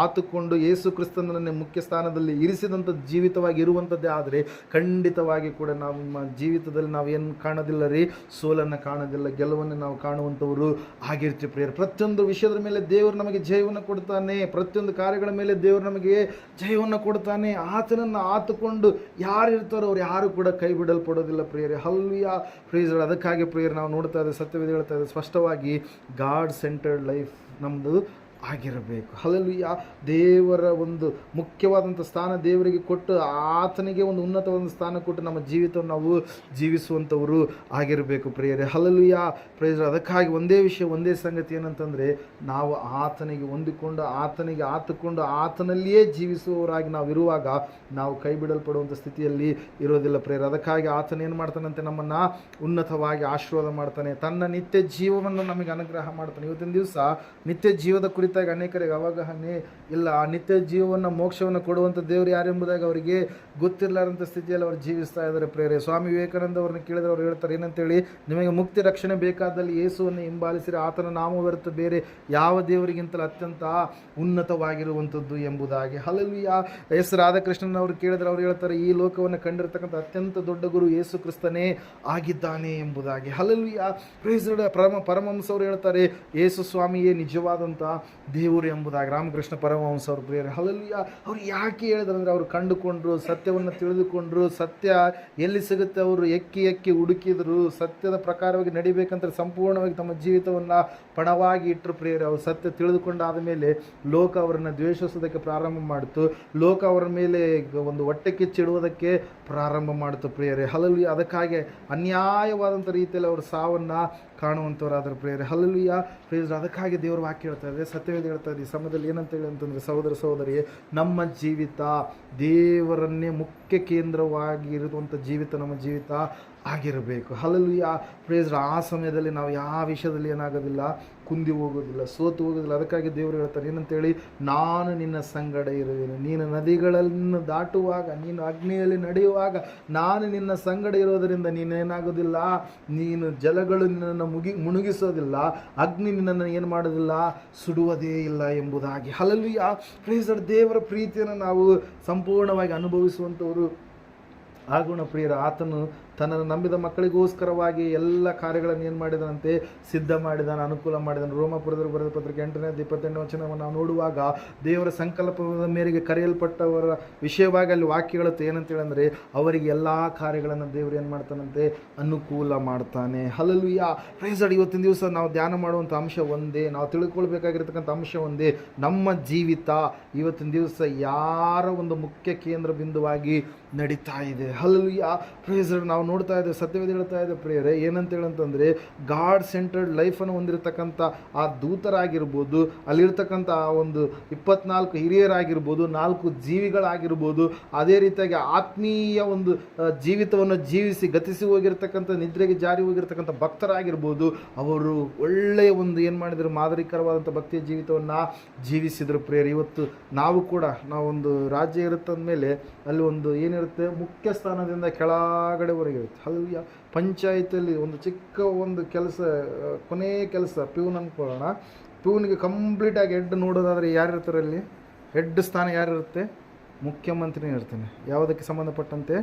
ಆತುಕೊಂಡು ಯೇಸು ಕ್ರಿಸ್ತನನ್ನೇ ಮುಖ್ಯ ಸ್ಥಾನದಲ್ಲಿ ಇರಿಸಿದಂಥ ಜೀವಿತವಾಗಿ ಇರುವಂಥದ್ದೇ ಆದರೆ ಖಂಡಿತವಾಗಿ ಕೂಡ ನಮ್ಮ ಜೀವಿತದಲ್ಲಿ ನಾವು ಏನು ಕಾಣೋದಿಲ್ಲ ರೀ, ಸೋಲನ್ನು ಕಾಣೋದಿಲ್ಲ, ಗೆಲುವನ್ನು ನಾವು ಕಾಣುವಂಥವರು ಆಗಿರ್ತೀವಿ ಪ್ರಿಯರು. ಪ್ರತಿಯೊಂದು ವಿಷಯದ ಮೇಲೆ ದೇವರು ನಮಗೆ ಜಯವನ್ನು ಕೊಡ್ತಾನೆ, ಪ್ರತಿಯೊಂದು ಕಾರ್ಯಗಳ ಮೇಲೆ ದೇವರು ನಮಗೆ ಜಯವನ್ನು ಕೊಡ್ತಾನೆ. ಆತನನ್ನು ಆತುಕೊಂಡು ಯಾರು ಇರ್ತಾರೋ ಅವ್ರು ಯಾರು ಕೂಡ ಕೈ ಬಿಡಲ್ಪಡೋದಿಲ್ಲ ಪ್ರಿಯರೇ. ಹಲ್ಲೆಲೂಯಾ. Praise the Lord. ಅದಕ್ಕಾಗಿ ಪ್ರಿಯರು ನಾವು ನೋಡ್ತಾ ಇದ್ದೇವೆ, ಸತ್ಯವೇದ ಹೇಳ್ತಾ ಇದೆ ಸ್ಪಷ್ಟವಾಗಿ, ಗಾಡ್ ಸೆಂಟರ್ಡ್ ಲೈಫ್ ನಮ್ಮದು ಆಗಿರಬೇಕು. ಹಲ್ಲೆಲೂಯಾ. ದೇವರ ಒಂದು ಮುಖ್ಯವಾದಂಥ ಸ್ಥಾನ ದೇವರಿಗೆ ಕೊಟ್ಟು ಆತನಿಗೆ ಒಂದು ಉನ್ನತವಾದ ಸ್ಥಾನ ಕೊಟ್ಟು ನಮ್ಮ ಜೀವಿತವನ್ನು ನಾವು ಜೀವಿಸುವಂಥವರು ಆಗಿರಬೇಕು ಪ್ರಿಯರೇ. ಹಲ್ಲೆಲೂಯಾ. ಪ್ರೇಸ್. ಅದಕ್ಕಾಗಿ ಒಂದೇ ವಿಷಯ, ಒಂದೇ ಸಂಗತಿ ಏನಂತಂದರೆ, ನಾವು ಆತನಿಗೆ ಹೊಂದಿಕೊಂಡು ಆತನಿಗೆ ಆತುಕೊಂಡು ಆತನಲ್ಲಿಯೇ ಜೀವಿಸುವವರಾಗಿ ನಾವು ಇರುವಾಗ ನಾವು ಕೈ ಬಿಡಲ್ಪಡುವಂಥ ಸ್ಥಿತಿಯಲ್ಲಿ ಇರೋದಿಲ್ಲ ಪ್ರೇರ. ಅದಕ್ಕಾಗಿ ಆತನ ಏನು ಮಾಡ್ತಾನಂತೆ, ನಮ್ಮನ್ನು ಉನ್ನತವಾಗಿ ಆಶೀರ್ವಾದ ಮಾಡ್ತಾನೆ, ತನ್ನ ನಿತ್ಯ ಜೀವವನ್ನು ನಮಗೆ ಅನುಗ್ರಹ ಮಾಡ್ತಾನೆ. ಇವತ್ತಿನ ದಿವಸ ನಿತ್ಯ ಜೀವದ ಕುರಿತಾಗಿ ಅನೇಕರಿಗೆ ಅವಗಾಹನೆ ಇಲ್ಲ. ಆ ನಿತ್ಯ ಜೀವವನ್ನು, ಮೋಕ್ಷವನ್ನು ಕೊಡುವಂಥ ದೇವರು ಯಾರೆಂಬುದಾಗಿ ಅವರಿಗೆ ಗೊತ್ತಿರಲಾರಂಥ ಸ್ಥಿತಿಯಲ್ಲಿ ಅವರು ಜೀವಿಸ್ತಾ ಇದ್ದಾರೆ ಪ್ರೇರೆ. ಸ್ವಾಮಿ ವಿವೇಕಾನಂದ ಅವ್ರನ್ನ ಕೇಳಿದ್ರೆ ಅವ್ರು ಹೇಳ್ತಾರೆ ಏನಂತೇಳಿ, ನಿಮಗೆ ಮುಕ್ತಿ ರಕ್ಷಣೆ ಬೇಕಾದಲ್ಲಿ ಯೇಸುವನ್ನು ಹಿಂಬಾಲಿಸಿರಿ, ಆತನ ನಾಮ ಹೊರತು ಬೇರೆ ಯಾವ ದೇವರಿಗಿಂತಲೂ ಅತ್ಯಂತ ಉನ್ನತವಾಗಿರುವಂಥದ್ದು ಎಂಬುದಾಗಿ. ಹಲ್ಲೆಲೂಯಾ. ಎಸ್ ರಾಧಾಕೃಷ್ಣನ್ ಅವರು ಕೇಳಿದ್ರೆ ಅವ್ರು ಹೇಳ್ತಾರೆ, ಈ ಲೋಕವನ್ನು ಕಂಡಿರ್ತಕ್ಕಂಥ ಅತ್ಯಂತ ದೊಡ್ಡ ಗುರು ಯೇಸು ಕ್ರಿಸ್ತನೇ ಆಗಿದ್ದಾನೆ ಎಂಬುದಾಗಿ. ಹಲ್ಲೆಲೂಯಾ. Praise lord. ಪರಮಹಂಸ ಅವರು ಹೇಳ್ತಾರೆ, ಯೇಸು ಸ್ವಾಮಿಯೇ ನಿಜವಾದಂಥ ದೇವರು ಎಂಬುದಾಗಿ. ರಾಮಕೃಷ್ಣ ಪರಮಹಂಸ ಅವರು ಪ್ರಿಯರೇ. ಹಲ್ಲೆಲೂಯಾ. ಅವ್ರು ಯಾಕೆ ಹೇಳಿದ್ರು ಅಂದರೆ, ಅವರು ಕಂಡುಕೊಂಡ್ರು, ಸತ್ಯವನ್ನು ತಿಳಿದುಕೊಂಡ್ರು, ಸತ್ಯ ಎಲ್ಲಿ ಸಿಗುತ್ತೆ ಅವರು ಎಕ್ಕಿ ಎಕ್ಕಿ ಹುಡುಕಿದ್ರು, ಸತ್ಯದ ಪ್ರಕಾರವಾಗಿ ನಡಿಬೇಕಂತ ಸಂಪೂರ್ಣವಾಗಿ ತಮ್ಮ ಜೀವಿತವನ್ನು ಪಣವಾಗಿ ಇಟ್ಟರು ಪ್ರಿಯರೇ. ಅವರು ಸತ್ಯ ತಿಳಿದುಕೊಂಡಾದ ಮೇಲೆ ಲೋಕ ಅವರನ್ನು ದ್ವೇಷಿಸೋದಕ್ಕೆ ಪ್ರಾರಂಭ ಮಾಡಿತು, ಲೋಕ ಅವರ ಮೇಲೆ ಒಂದು ಹೊಟ್ಟೆ ಕಿಚ್ಚಿಡುವುದಕ್ಕೆ ಪ್ರಾರಂಭ ಮಾಡಿತು ಪ್ರಿಯರೇ. ಹಲ್ಲೆಲೂಯಾ. ಅದಕ್ಕಾಗಿ ಅನ್ಯಾಯವಾದಂಥ ರೀತಿಯಲ್ಲಿ ಅವರು ಸಾವನ್ನು ಕಾಣುವಂಥವರಾದರು ಪ್ರಿಯರೇ. ಹಲ್ಲೆಲೂಯಾ. ಪ್ರೇಸ್. ಅದಕ್ಕಾಗಿ ದೇವರ ವಾಕ್ಯ ಹೇಳ್ತಾ ಇದೆ, ಸತ್ಯವೇದ ಹೇಳ್ತಾ ಇದೆ ಈ ಸಮಯದಲ್ಲಿ ಏನಂತ ಹೇಳಿ ಅಂತಂದರೆ, ಸಹೋದರ ಸಹೋದರಿ, ನಮ್ಮ ಜೀವಿತ ದೇವರನ್ನೇ ಮುಖ್ಯ ಕೇಂದ್ರವಾಗಿ ಇರುವಂಥ ಜೀವಿತ ನಮ್ಮ ಜೀವಿತ ಆಗಿರಬೇಕು. ಹಲ್ಲೆಲೂಯಾ. ಪ್ರೇಸ್. ಆ ಸಮಯದಲ್ಲಿ ನಾವು ಯಾವ ವಿಷಯದಲ್ಲಿ ಏನಾಗೋದಿಲ್ಲ, ಕುಂದಿ ಹೋಗೋದಿಲ್ಲ, ಸೋತು ಹೋಗೋದಿಲ್ಲ. ಅದಕ್ಕಾಗಿ ದೇವರು ಹೇಳ್ತಾರೆ ಏನಂತೇಳಿ, ನಾನು ನಿನ್ನ ಸಂಗಡ ಇರುವೆನು, ನೀನು ನದಿಗಳನ್ನು ದಾಟುವಾಗ, ನೀನು ಅಗ್ನಿಯಲ್ಲಿ ನಡೆಯುವಾಗ ನಾನು ನಿನ್ನ ಸಂಗಡ ಇರೋದರಿಂದ ನೀನೇನಾಗೋದಿಲ್ಲ, ನೀನು ಜಲಗಳು ನಿನ್ನನ್ನು ಮುಳುಗಿಸೋದಿಲ್ಲ, ಅಗ್ನಿ ನಿನ್ನನ್ನು ಏನು ಮಾಡೋದಿಲ್ಲ, ಸುಡುವುದೇ ಇಲ್ಲ ಎಂಬುದಾಗಿ. ಹಲ್ಲೆಲೂಯಾ. ಪ್ರೇಸ್. ದೇವರ ಪ್ರೀತಿಯನ್ನು ನಾವು ಸಂಪೂರ್ಣವಾಗಿ ಅನುಭವಿಸುವಂಥವರು ಆಗೋಣ ಪ್ರಿಯರ. ಆತನು ತನ್ನನ್ನು ನಂಬಿದ ಮಕ್ಕಳಿಗೋಸ್ಕರವಾಗಿ ಎಲ್ಲ ಕಾರ್ಯಗಳನ್ನು ಏನು ಮಾಡಿದನಂತೆ, ಸಿದ್ಧ ಮಾಡಿದಾನೆ, ಅನುಕೂಲ ಮಾಡಿದಾನೆ. ರೋಮಾಪುರದವರು ಬರೆದ ಪತ್ರಿಕೆ 8:28 ವಚನವನ್ನು ನಾವು ನೋಡುವಾಗ, ದೇವರ ಸಂಕಲ್ಪದ ಮೇರೆಗೆ ಕರೆಯಲ್ಪಟ್ಟವರ ವಿಷಯವಾಗಿ ಅಲ್ಲಿ ವಾಕ್ಯಗಳು ಏನಂತೇಳಿ ಅಂದರೆ, ಅವರಿಗೆ ಎಲ್ಲ ಕಾರ್ಯಗಳನ್ನು ದೇವರು ಏನು ಮಾಡ್ತಾನಂತೆ, ಅನುಕೂಲ ಮಾಡ್ತಾನೆ. ಹಲ್ಲೆಲೂಯಾ. Praise Lord. ಇವತ್ತಿನ ದಿವಸ ನಾವು ಧ್ಯಾನ ಮಾಡುವಂಥ ಅಂಶ ಒಂದೇ, ನಾವು ತಿಳ್ಕೊಳ್ಬೇಕಾಗಿರ್ತಕ್ಕಂಥ ಅಂಶ ಒಂದೇ, ನಮ್ಮ ಜೀವಿತ ಇವತ್ತಿನ ದಿವಸ ಯಾರ ಒಂದು ಮುಖ್ಯ ಕೇಂದ್ರ ಬಿಂದುವಾಗಿ ನಡೀತಾ ಇದೆ. ಹಲ್ಲೆಲೂಯಾ. Praise Lord. ನಾವು ನೋಡ್ತಾ ಇದ್ದೇವೆ, ಸತ್ಯವೇದ ಹೇಳ್ತಾ ಇದೆ ಪ್ರಿಯರೇ, ಏನಂತೇಳಂತಂದರೆ, ಗಾಡ್ ಸೆಂಟರ್ಡ್ ಲೈಫನ್ನು ಹೊಂದಿರತಕ್ಕಂಥ ಆ ದೂತರಾಗಿರ್ಬೋದು, ಅಲ್ಲಿರ್ತಕ್ಕಂಥ ಒಂದು 24 ಹಿರಿಯರಾಗಿರ್ಬೋದು, 4 ಜೀವಿಗಳಾಗಿರ್ಬೋದು, ಅದೇ ರೀತಿಯಾಗಿ ಆತ್ಮೀಯ ಒಂದು ಜೀವಿತವನ್ನು ಜೀವಿಸಿ ಗತಿಸಿ ಹೋಗಿರ್ತಕ್ಕಂಥ, ನಿದ್ರೆಗೆ ಜಾರಿ ಹೋಗಿರ್ತಕ್ಕಂಥ ಭಕ್ತರಾಗಿರ್ಬೋದು, ಅವರು ಒಳ್ಳೆಯ ಒಂದು ಏನು ಮಾಡಿದರು, ಮಾದರಿಕರವಾದಂಥ ಭಕ್ತಿಯ ಜೀವಿತವನ್ನು ಜೀವಿಸಿದರು ಪ್ರಿಯರೇ. ಇವತ್ತು ನಾವು ಕೂಡ, ನಾವೊಂದು ರಾಜ್ಯ ಇರುತ್ತಂದಮೇಲೆ ಅಲ್ಲಿ ಒಂದು ಏನಿರುತ್ತೆ, ಮುಖ್ಯ ಸ್ಥಾನದಿಂದ ಕೆಳಗಡೆವರೆಗೆ ಇರುತ್ತೆ. ಹಲ್ಲೆಲೂಯಾ. ಪಂಚಾಯತಿಯಲ್ಲಿ ಒಂದು ಚಿಕ್ಕ ಒಂದು ಕೆಲಸ, ಕೊನೆಯ ಕೆಲಸ, ಪ್ಯೂನ್ ಅಂದ್ಕೊಳ್ಳೋಣ. ಪ್ಯೂನ್ಗೆ ಕಂಪ್ಲೀಟಾಗಿ ಹೆಡ್ ನೋಡೋದಾದರೆ ಯಾರಿರ್ತಾರೆ ಅಲ್ಲಿ? ಹೆಡ್ ಸ್ಥಾನ ಯಾರಿರುತ್ತೆ? ಮುಖ್ಯಮಂತ್ರಿನೇ ಇರ್ತಾನೆ. ಯಾವುದಕ್ಕೆ ಸಂಬಂಧಪಟ್ಟಂತೆ?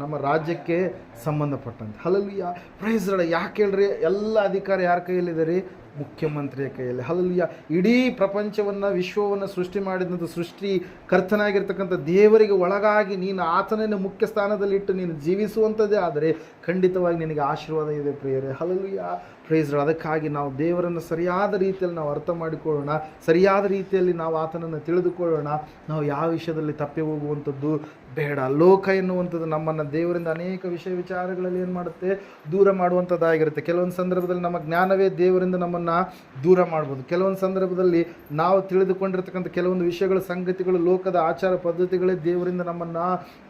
ನಮ್ಮ ರಾಜ್ಯಕ್ಕೆ ಸಂಬಂಧಪಟ್ಟಂತೆ. ಹಲ್ಲೆಲೂಯಾ. Praise Lord. ಯಾಕೆ ಹೇಳ್ರಿ, ಎಲ್ಲ ಅಧಿಕಾರ ಯಾರ ಕೈಯಲ್ಲಿದೆ ರೀ? ಮುಖ್ಯಮಂತ್ರಿಯ ಕೈಯಲ್ಲಿ. ಹಲ್ಲೆಲೂಯಾ. ಇಡೀ ಪ್ರಪಂಚವನ್ನು, ವಿಶ್ವವನ್ನು ಸೃಷ್ಟಿ ಮಾಡಿದಂಥ ಸೃಷ್ಟಿ ಕರ್ತನಾಗಿರ್ತಕ್ಕಂಥ ದೇವರಿಗೆ ಒಳಗಾಗಿ ನೀನು ಆತನನ್ನು ಮುಖ್ಯ ಸ್ಥಾನದಲ್ಲಿಟ್ಟು ನೀನು ಜೀವಿಸುವಂಥದ್ದೇ ಆದರೆ ಖಂಡಿತವಾಗಿ ನಿನಗೆ ಆಶೀರ್ವಾದ ಇದೆ ಪ್ರಿಯರೇ. ಹಲ್ಲೆಲೂಯಾ. Praise Lord. ಅದಕ್ಕಾಗಿ ನಾವು ದೇವರನ್ನು ಸರಿಯಾದ ರೀತಿಯಲ್ಲಿ ನಾವು ಅರ್ಥ ಮಾಡಿಕೊಳ್ಳೋಣ, ಸರಿಯಾದ ರೀತಿಯಲ್ಲಿ ನಾವು ಆತನನ್ನು ತಿಳಿದುಕೊಳ್ಳೋಣ. ನಾವು ಯಾವ ವಿಷಯದಲ್ಲಿ ತಪ್ಪಿ ಹೋಗುವಂಥದ್ದು ಬೇಡ. ಲೋಕ ಎನ್ನುವಂಥದ್ದು ನಮ್ಮನ್ನು ದೇವರಿಂದ ಅನೇಕ ವಿಚಾರಗಳಲ್ಲಿ ಏನು ಮಾಡುತ್ತೆ, ದೂರ ಮಾಡುವಂಥದ್ದಾಗಿರುತ್ತೆ. ಕೆಲವೊಂದು ಸಂದರ್ಭದಲ್ಲಿ ನಮ್ಮ ಜ್ಞಾನವೇ ದೇವರಿಂದ ನಮ್ಮನ್ನು ದೂರ ಮಾಡ್ಬೋದು. ಕೆಲವೊಂದು ಸಂದರ್ಭದಲ್ಲಿ ನಾವು ತಿಳಿದುಕೊಂಡಿರ್ತಕ್ಕಂಥ ಕೆಲವೊಂದು ವಿಷಯಗಳು, ಸಂಗತಿಗಳು, ಲೋಕದ ಆಚಾರ ಪದ್ಧತಿಗಳೇ ದೇವರಿಂದ ನಮ್ಮನ್ನು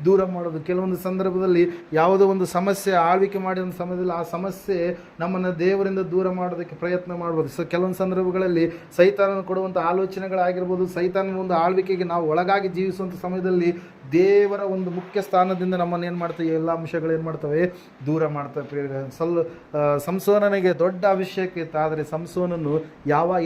ದೂರ ಮಾಡೋದು. ಕೆಲವೊಂದು ಸಂದರ್ಭದಲ್ಲಿ ಯಾವುದೋ ಒಂದು ಸಮಸ್ಯೆ ಆಳ್ವಿಕೆ ಮಾಡಿದ ಸಮಯದಲ್ಲಿ ಆ ಸಮಸ್ಯೆ ನಮ್ಮನ್ನು ದೇವರಿಂದ ದೂರ ಮಾಡೋದಕ್ಕೆ ಪ್ರಯತ್ನ ಮಾಡ್ಬೋದು. ಕೆಲವೊಂದು ಸಂದರ್ಭಗಳಲ್ಲಿ ಸೈತಾನನು ಕೊಡುವಂಥ ಆಲೋಚನೆಗಳಾಗಿರ್ಬೋದು, ಸೈತಾನನ ಒಂದು ಆಳ್ವಿಕೆಗೆ ನಾವು ಒಳಗಾಗಿ ಜೀವಿಸುವಂಥ ಸಮಯದಲ್ಲಿ ದೇವರ ಒಂದು ಮುಖ್ಯ ಸ್ಥಾನದಿಂದ ನಮ್ಮನ್ನು ಏನು ಮಾಡ್ತವೆ, ಎಲ್ಲ ಅಂಶಗಳು ಏನು ಮಾಡ್ತವೆ, ದೂರ ಮಾಡ್ತವೆ. ಸಂಸೋನನಿಗೆ ದೊಡ್ಡ ಅಭಿಷೇಕ ಇತ್ತು, ಆದರೆ ಸಂಸೋನನು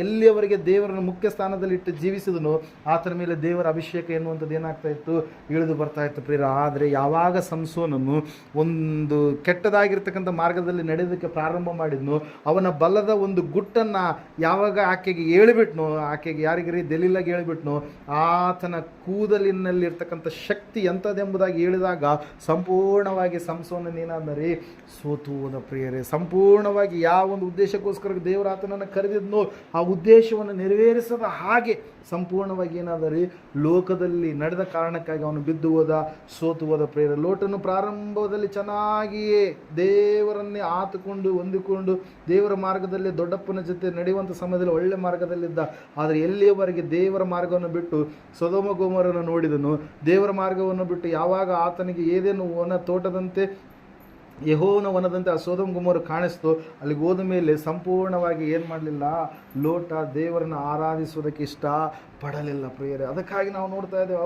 ಎಲ್ಲಿಯವರೆಗೆ ದೇವರನ್ನು ಮುಖ್ಯ ಸ್ಥಾನದಲ್ಲಿ ಇಟ್ಟು ಜೀವಿಸಿದನು, ಆತನ ಮೇಲೆ ದೇವರ ಅಭಿಷೇಕ ಎನ್ನುವಂಥದ್ದು ಏನಾಗ್ತಾ ಇತ್ತು, ಇಳಿದು ಬರ್ತಾ ಇತ್ತು ಪ್ರಿಯರ. ಆದರೆ ಯಾವಾಗ ಸಂಸೋನನು ಒಂದು ಕೆಟ್ಟದಾಗಿರ್ತಕ್ಕಂಥ ಮಾರ್ಗದಲ್ಲಿ ನಡೆಯೋದಕ್ಕೆ ಪ್ರಾರಂಭ ಮಾಡಿದ್ನು, ಅವನ ಬಲದ ಒಂದು ಗುಟ್ಟನ್ನು ಯಾವಾಗ ಆಕೆಗೆ ಹೇಳಿಬಿಟ್ನೋ, ಆಕೆಗೆ ಯಾರಿಗರಿ ದೆಲೀಲಾಗಿ ಹೇಳಿಬಿಟ್ನೋ, ಆತನ ಕೂದಲಿನಲ್ಲಿರ್ತಕ್ಕಂಥ ಶಕ್ತಿ ಎಂಥದ್ದೆಂಬುದಾಗಿ ಹೇಳಿದಾಗ ಸಂಪೂರ್ಣವಾಗಿ ಸಂಸೋನನೇನಾದರೆ ಸೋತು ಹೋದ ಪ್ರಿಯರೇ. ಸಂಪೂರ್ಣವಾಗಿ ಯಾವ ಒಂದು ಉದ್ದೇಶಕ್ಕೋಸ್ಕರ ದೇವರು ಆತನನ್ನು ಕರೆದಿದ್ನೋ ಆ ಉದ್ದೇಶವನ್ನು ನೆರವೇರಿಸದ ಹಾಗೆ ಸಂಪೂರ್ಣವಾಗಿ ಏನಾದರೆ ಲೋಕದಲ್ಲಿ ನಡೆದ ಕಾರಣಕ್ಕಾಗಿ ಅವನು ಬಿದ್ದು ಹೋದ, ಸೋತು ಹೋದ ಪ್ರಿಯರೇ. ಲೋಟನು ಪ್ರಾರಂಭದಲ್ಲಿ ಚೆನ್ನಾಗಿಯೇ ದೇವರನ್ನೇ ಆತುಕೊಂಡು ಹೊಂದಿಕೊಂಡು ದೇವರ ಮಾರ್ಗದಲ್ಲಿ ದೊಡ್ಡಪ್ಪನ ಜೊತೆ ನಡೆಯುವಂಥ ಸಮಯದಲ್ಲಿ ಒಳ್ಳೆ ಮಾರ್ಗದಲ್ಲಿದ್ದ. ಆದರೆ ಎಲ್ಲಿಯವರೆಗೆ ದೇವರ ಮಾರ್ಗವನ್ನು ಬಿಟ್ಟು ಸೊದೋಮ ಗೊಮೋರನ್ನು ನೋಡಿದನು, ದೇವರ ಮಾರ್ಗವನ್ನು ಬಿಟ್ಟು ಯಾವಾಗ ಆತನಿಗೆ ಏದೇನು ವನ ತೋಟದಂತೆ ಯೆಹೋವನ ವನದಂತೆ ಆ ಸೊದೋಮ ಗೊಮೋರ ಕಾಣಿಸ್ತು, ಅಲ್ಲಿಗೆ ಹೋದ ಮೇಲೆ ಸಂಪೂರ್ಣವಾಗಿ ಏನು ಮಾಡಲಿಲ್ಲ, ಲೋಟ ದೇವರನ್ನು ಆರಾಧಿಸುವುದಕ್ಕೆ ಇಷ್ಟ ಪಡಲಿಲ್ಲ ಪ್ರಿಯರೇ. ಅದಕ್ಕಾಗಿ ನಾವು ನೋಡ್ತಾ ಇದ್ದೇವೆ,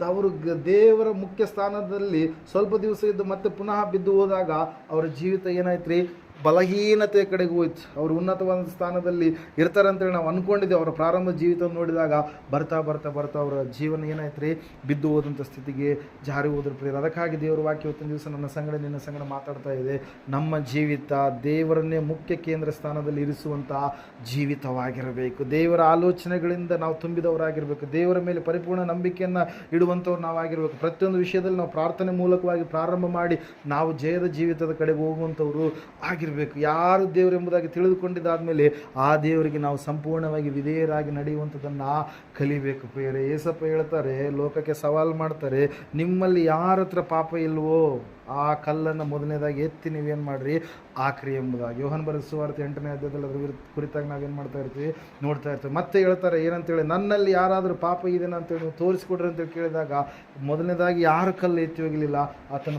ಅವರು ದೇವರ ಮುಖ್ಯ ಸ್ಥಾನದಲ್ಲಿ ಸ್ವಲ್ಪ ದಿವಸ ಇದ್ದು ಮತ್ತೆ ಪುನಃ ಬಿದ್ದು ಹೋದಾಗ ಅವರ ಜೀವಿತ ಏನಾಯ್ತು ರೀ, ಬಲಹೀನತೆಯ ಕಡೆಗೆ ಹೋಯ್ತು. ಅವರು ಉನ್ನತವಾದ ಸ್ಥಾನದಲ್ಲಿ ಇರ್ತಾರೆ ಅಂತೇಳಿ ನಾವು ಅಂದ್ಕೊಂಡಿದ್ದೇವೆ. ಅವರ ಪ್ರಾರಂಭ ಜೀವಿತವನ್ನು ನೋಡಿದಾಗ ಬರ್ತಾ ಬರ್ತಾ ಬರ್ತಾ ಅವರ ಜೀವನ ಏನಾಯ್ತು ರೀ, ಬಿದ್ದು ಹೋದಂಥ ಸ್ಥಿತಿಗೆ ಜಾರಿ ಹೋದ್ರು ಪ್ರಿಯರು. ಅದಕ್ಕಾಗಿ ದೇವರ ವಾಕ್ಯ ಇವತ್ತಿನ ದಿವಸ ನನ್ನ ಸಂಗಡ ನಿನ್ನ ಸಂಗಡ ಮಾತಾಡ್ತಾ ಇದೆ. ನಮ್ಮ ಜೀವಿತ ದೇವರನ್ನೇ ಮುಖ್ಯ ಕೇಂದ್ರ ಸ್ಥಾನದಲ್ಲಿ ಇರಿಸುವಂತಹ ಜೀವಿತವಾಗಿರಬೇಕು. ದೇವರ ಆಲೋಚನೆಗಳಿಂದ ನಾವು ತುಂಬಿದವರಾಗಿರಬೇಕು. ದೇವರ ಮೇಲೆ ಪರಿಪೂರ್ಣ ನಂಬಿಕೆಯನ್ನು ಇಡುವಂಥವ್ರು ನಾವಾಗಿರಬೇಕು. ಪ್ರತಿಯೊಂದು ವಿಷಯದಲ್ಲಿ ನಾವು ಪ್ರಾರ್ಥನೆ ಮೂಲಕವಾಗಿ ಪ್ರಾರಂಭ ಮಾಡಿ ನಾವು ಜಯದ ಜೀವಿತದ ಕಡೆಗೆ ಹೋಗುವಂಥವ್ರು ಆಗಿರಬೇಕು. ಯಾರು ದೇವರು ಎಂಬುದಾಗಿ ತಿಳಿದುಕೊಂಡಿದ್ದಾದಮೇಲೆ ಆ ದೇವರಿಗೆ ನಾವು ಸಂಪೂರ್ಣವಾಗಿ ವಿಧೇಯರಾಗಿ ನಡೆಯುವಂಥದ್ದನ್ನು ಕಲಿಬೇಕು ಪ್ರಿಯರೇ. ಏಸಪ್ಪ ಹೇಳ್ತಾರೆ, ಲೋಕಕ್ಕೆ ಸವಾಲು ಮಾಡ್ತಾರೆ, ನಿಮ್ಮಲ್ಲಿ ಯಾರ ಹತ್ರ ಪಾಪ ಇಲ್ವೋ ಆ ಕಲ್ಲನ್ನು ಮೊದಲನೇದಾಗಿ ಎತ್ತಿ ನೀವೇನು ಮಾಡಿರಿ ಆಕ್ರಿ ಎಂಬುದಾಗಿ. ಯೋಹನ್ ಬರೆದ ಸುವಾರ್ತೆ 8ನೇ ಅಧ್ಯಾಯದಲ್ಲಿ ಅದ್ರ ಕುರಿತಾಗಿ ನಾವೇನು ಮಾಡ್ತಾ ಇರ್ತೀವಿ, ನೋಡ್ತಾ ಇರ್ತೀವಿ. ಮತ್ತೆ ಹೇಳ್ತಾರೆ ಏನಂತೇಳಿ, ನನ್ನಲ್ಲಿ ಯಾರಾದರೂ ಪಾಪ ಇದೆನಾ ಅಂತೇಳಿ ನೀವು ತೋರಿಸ್ಕೊಡ್ರಿ ಅಂತೇಳಿ ಕೇಳಿದಾಗ ಮೊದಲನೇದಾಗಿ ಯಾರು ಕಲ್ಲು ಎತ್ತಿ ಹೋಗಲಿಲ್ಲ, ಆತನ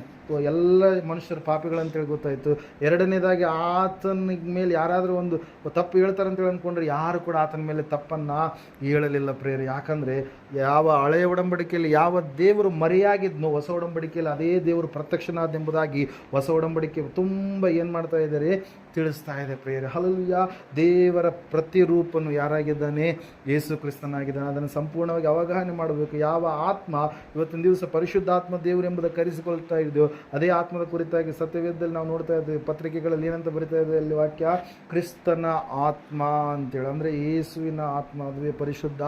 ಎಲ್ಲ ಮನುಷ್ಯರು ಪಾಪಿಗಳಂತೇಳಿ ಗೊತ್ತಾಯಿತು. ಎರಡನೇದಾಗಿ ಆತನ ಮೇಲೆ ಯಾರಾದರೂ ಒಂದು ತಪ್ಪು ಹೇಳ್ತಾರೆ ಅಂತೇಳಿ ಅಂದ್ಕೊಂಡ್ರೆ ಯಾರು ಕೂಡ ಆತನ ಮೇಲೆ ತಪ್ಪನ್ನು ಹೇಳಲಿಲ್ಲ ಪ್ರೇರೆ. ಯಾಕಂದರೆ ಯಾವ ಹಳೆಯ ಒಡಂಬಡಿಕೆಯಲ್ಲಿ ಯಾವ ದೇವರು ಮರೆಯಾಗಿದ್ನೋ ಹೊಸ ಒಡಂಬಡಿಕೆಯಲ್ಲಿ ಅದೇ ದೇವರು ಪ್ರತ್ಯಕ್ಷನಾದೆಂಬುದಾಗಿ ಹೊಸ ಒಡಂಬಡಿಕೆ ತುಂಬ ಏನು ಮಾಡ್ತಾ ಇದ್ದಾರೆ, ತಿಳಿಸ್ತಾ ಇದೆ ಪ್ರಿಯರೇ. ಹಲ್ಲೆಲೂಯಾ. ದೇವರ ಪ್ರತಿರೂಪನು ಯಾರಾಗಿದ್ದಾನೆ, ಯೇಸು ಕ್ರಿಸ್ತನಾಗಿದ್ದಾನೆ. ಅದನ್ನು ಸಂಪೂರ್ಣವಾಗಿ ಅವಗಾಹನೆ ಮಾಡಬೇಕು. ಯಾವ ಆತ್ಮ ಇವತ್ತಿನ ದಿವಸ ಪರಿಶುದ್ಧಾತ್ಮ ದೇವರು ಎಂಬುದನ್ನು ಕರೆಸಿಕೊಳ್ತಾ ಇದೆಯೋ ಅದೇ ಆತ್ಮದ ಕುರಿತಾಗಿ ಸತ್ಯವೇದದಲ್ಲಿ ನಾವು ನೋಡ್ತಾ ಇದ್ದೇವೆ. ಪತ್ರಿಕೆಗಳಲ್ಲಿ ಏನಂತ ಬರಿತಾ ಇದೆ ಅಲ್ಲಿ ವಾಕ್ಯ, ಕ್ರಿಸ್ತನ ಆತ್ಮ ಅಂತೇಳಿ, ಅಂದರೆ ಯೇಸುವಿನ ಆತ್ಮ, ಅದುವೇ ಪರಿಶುದ್ಧ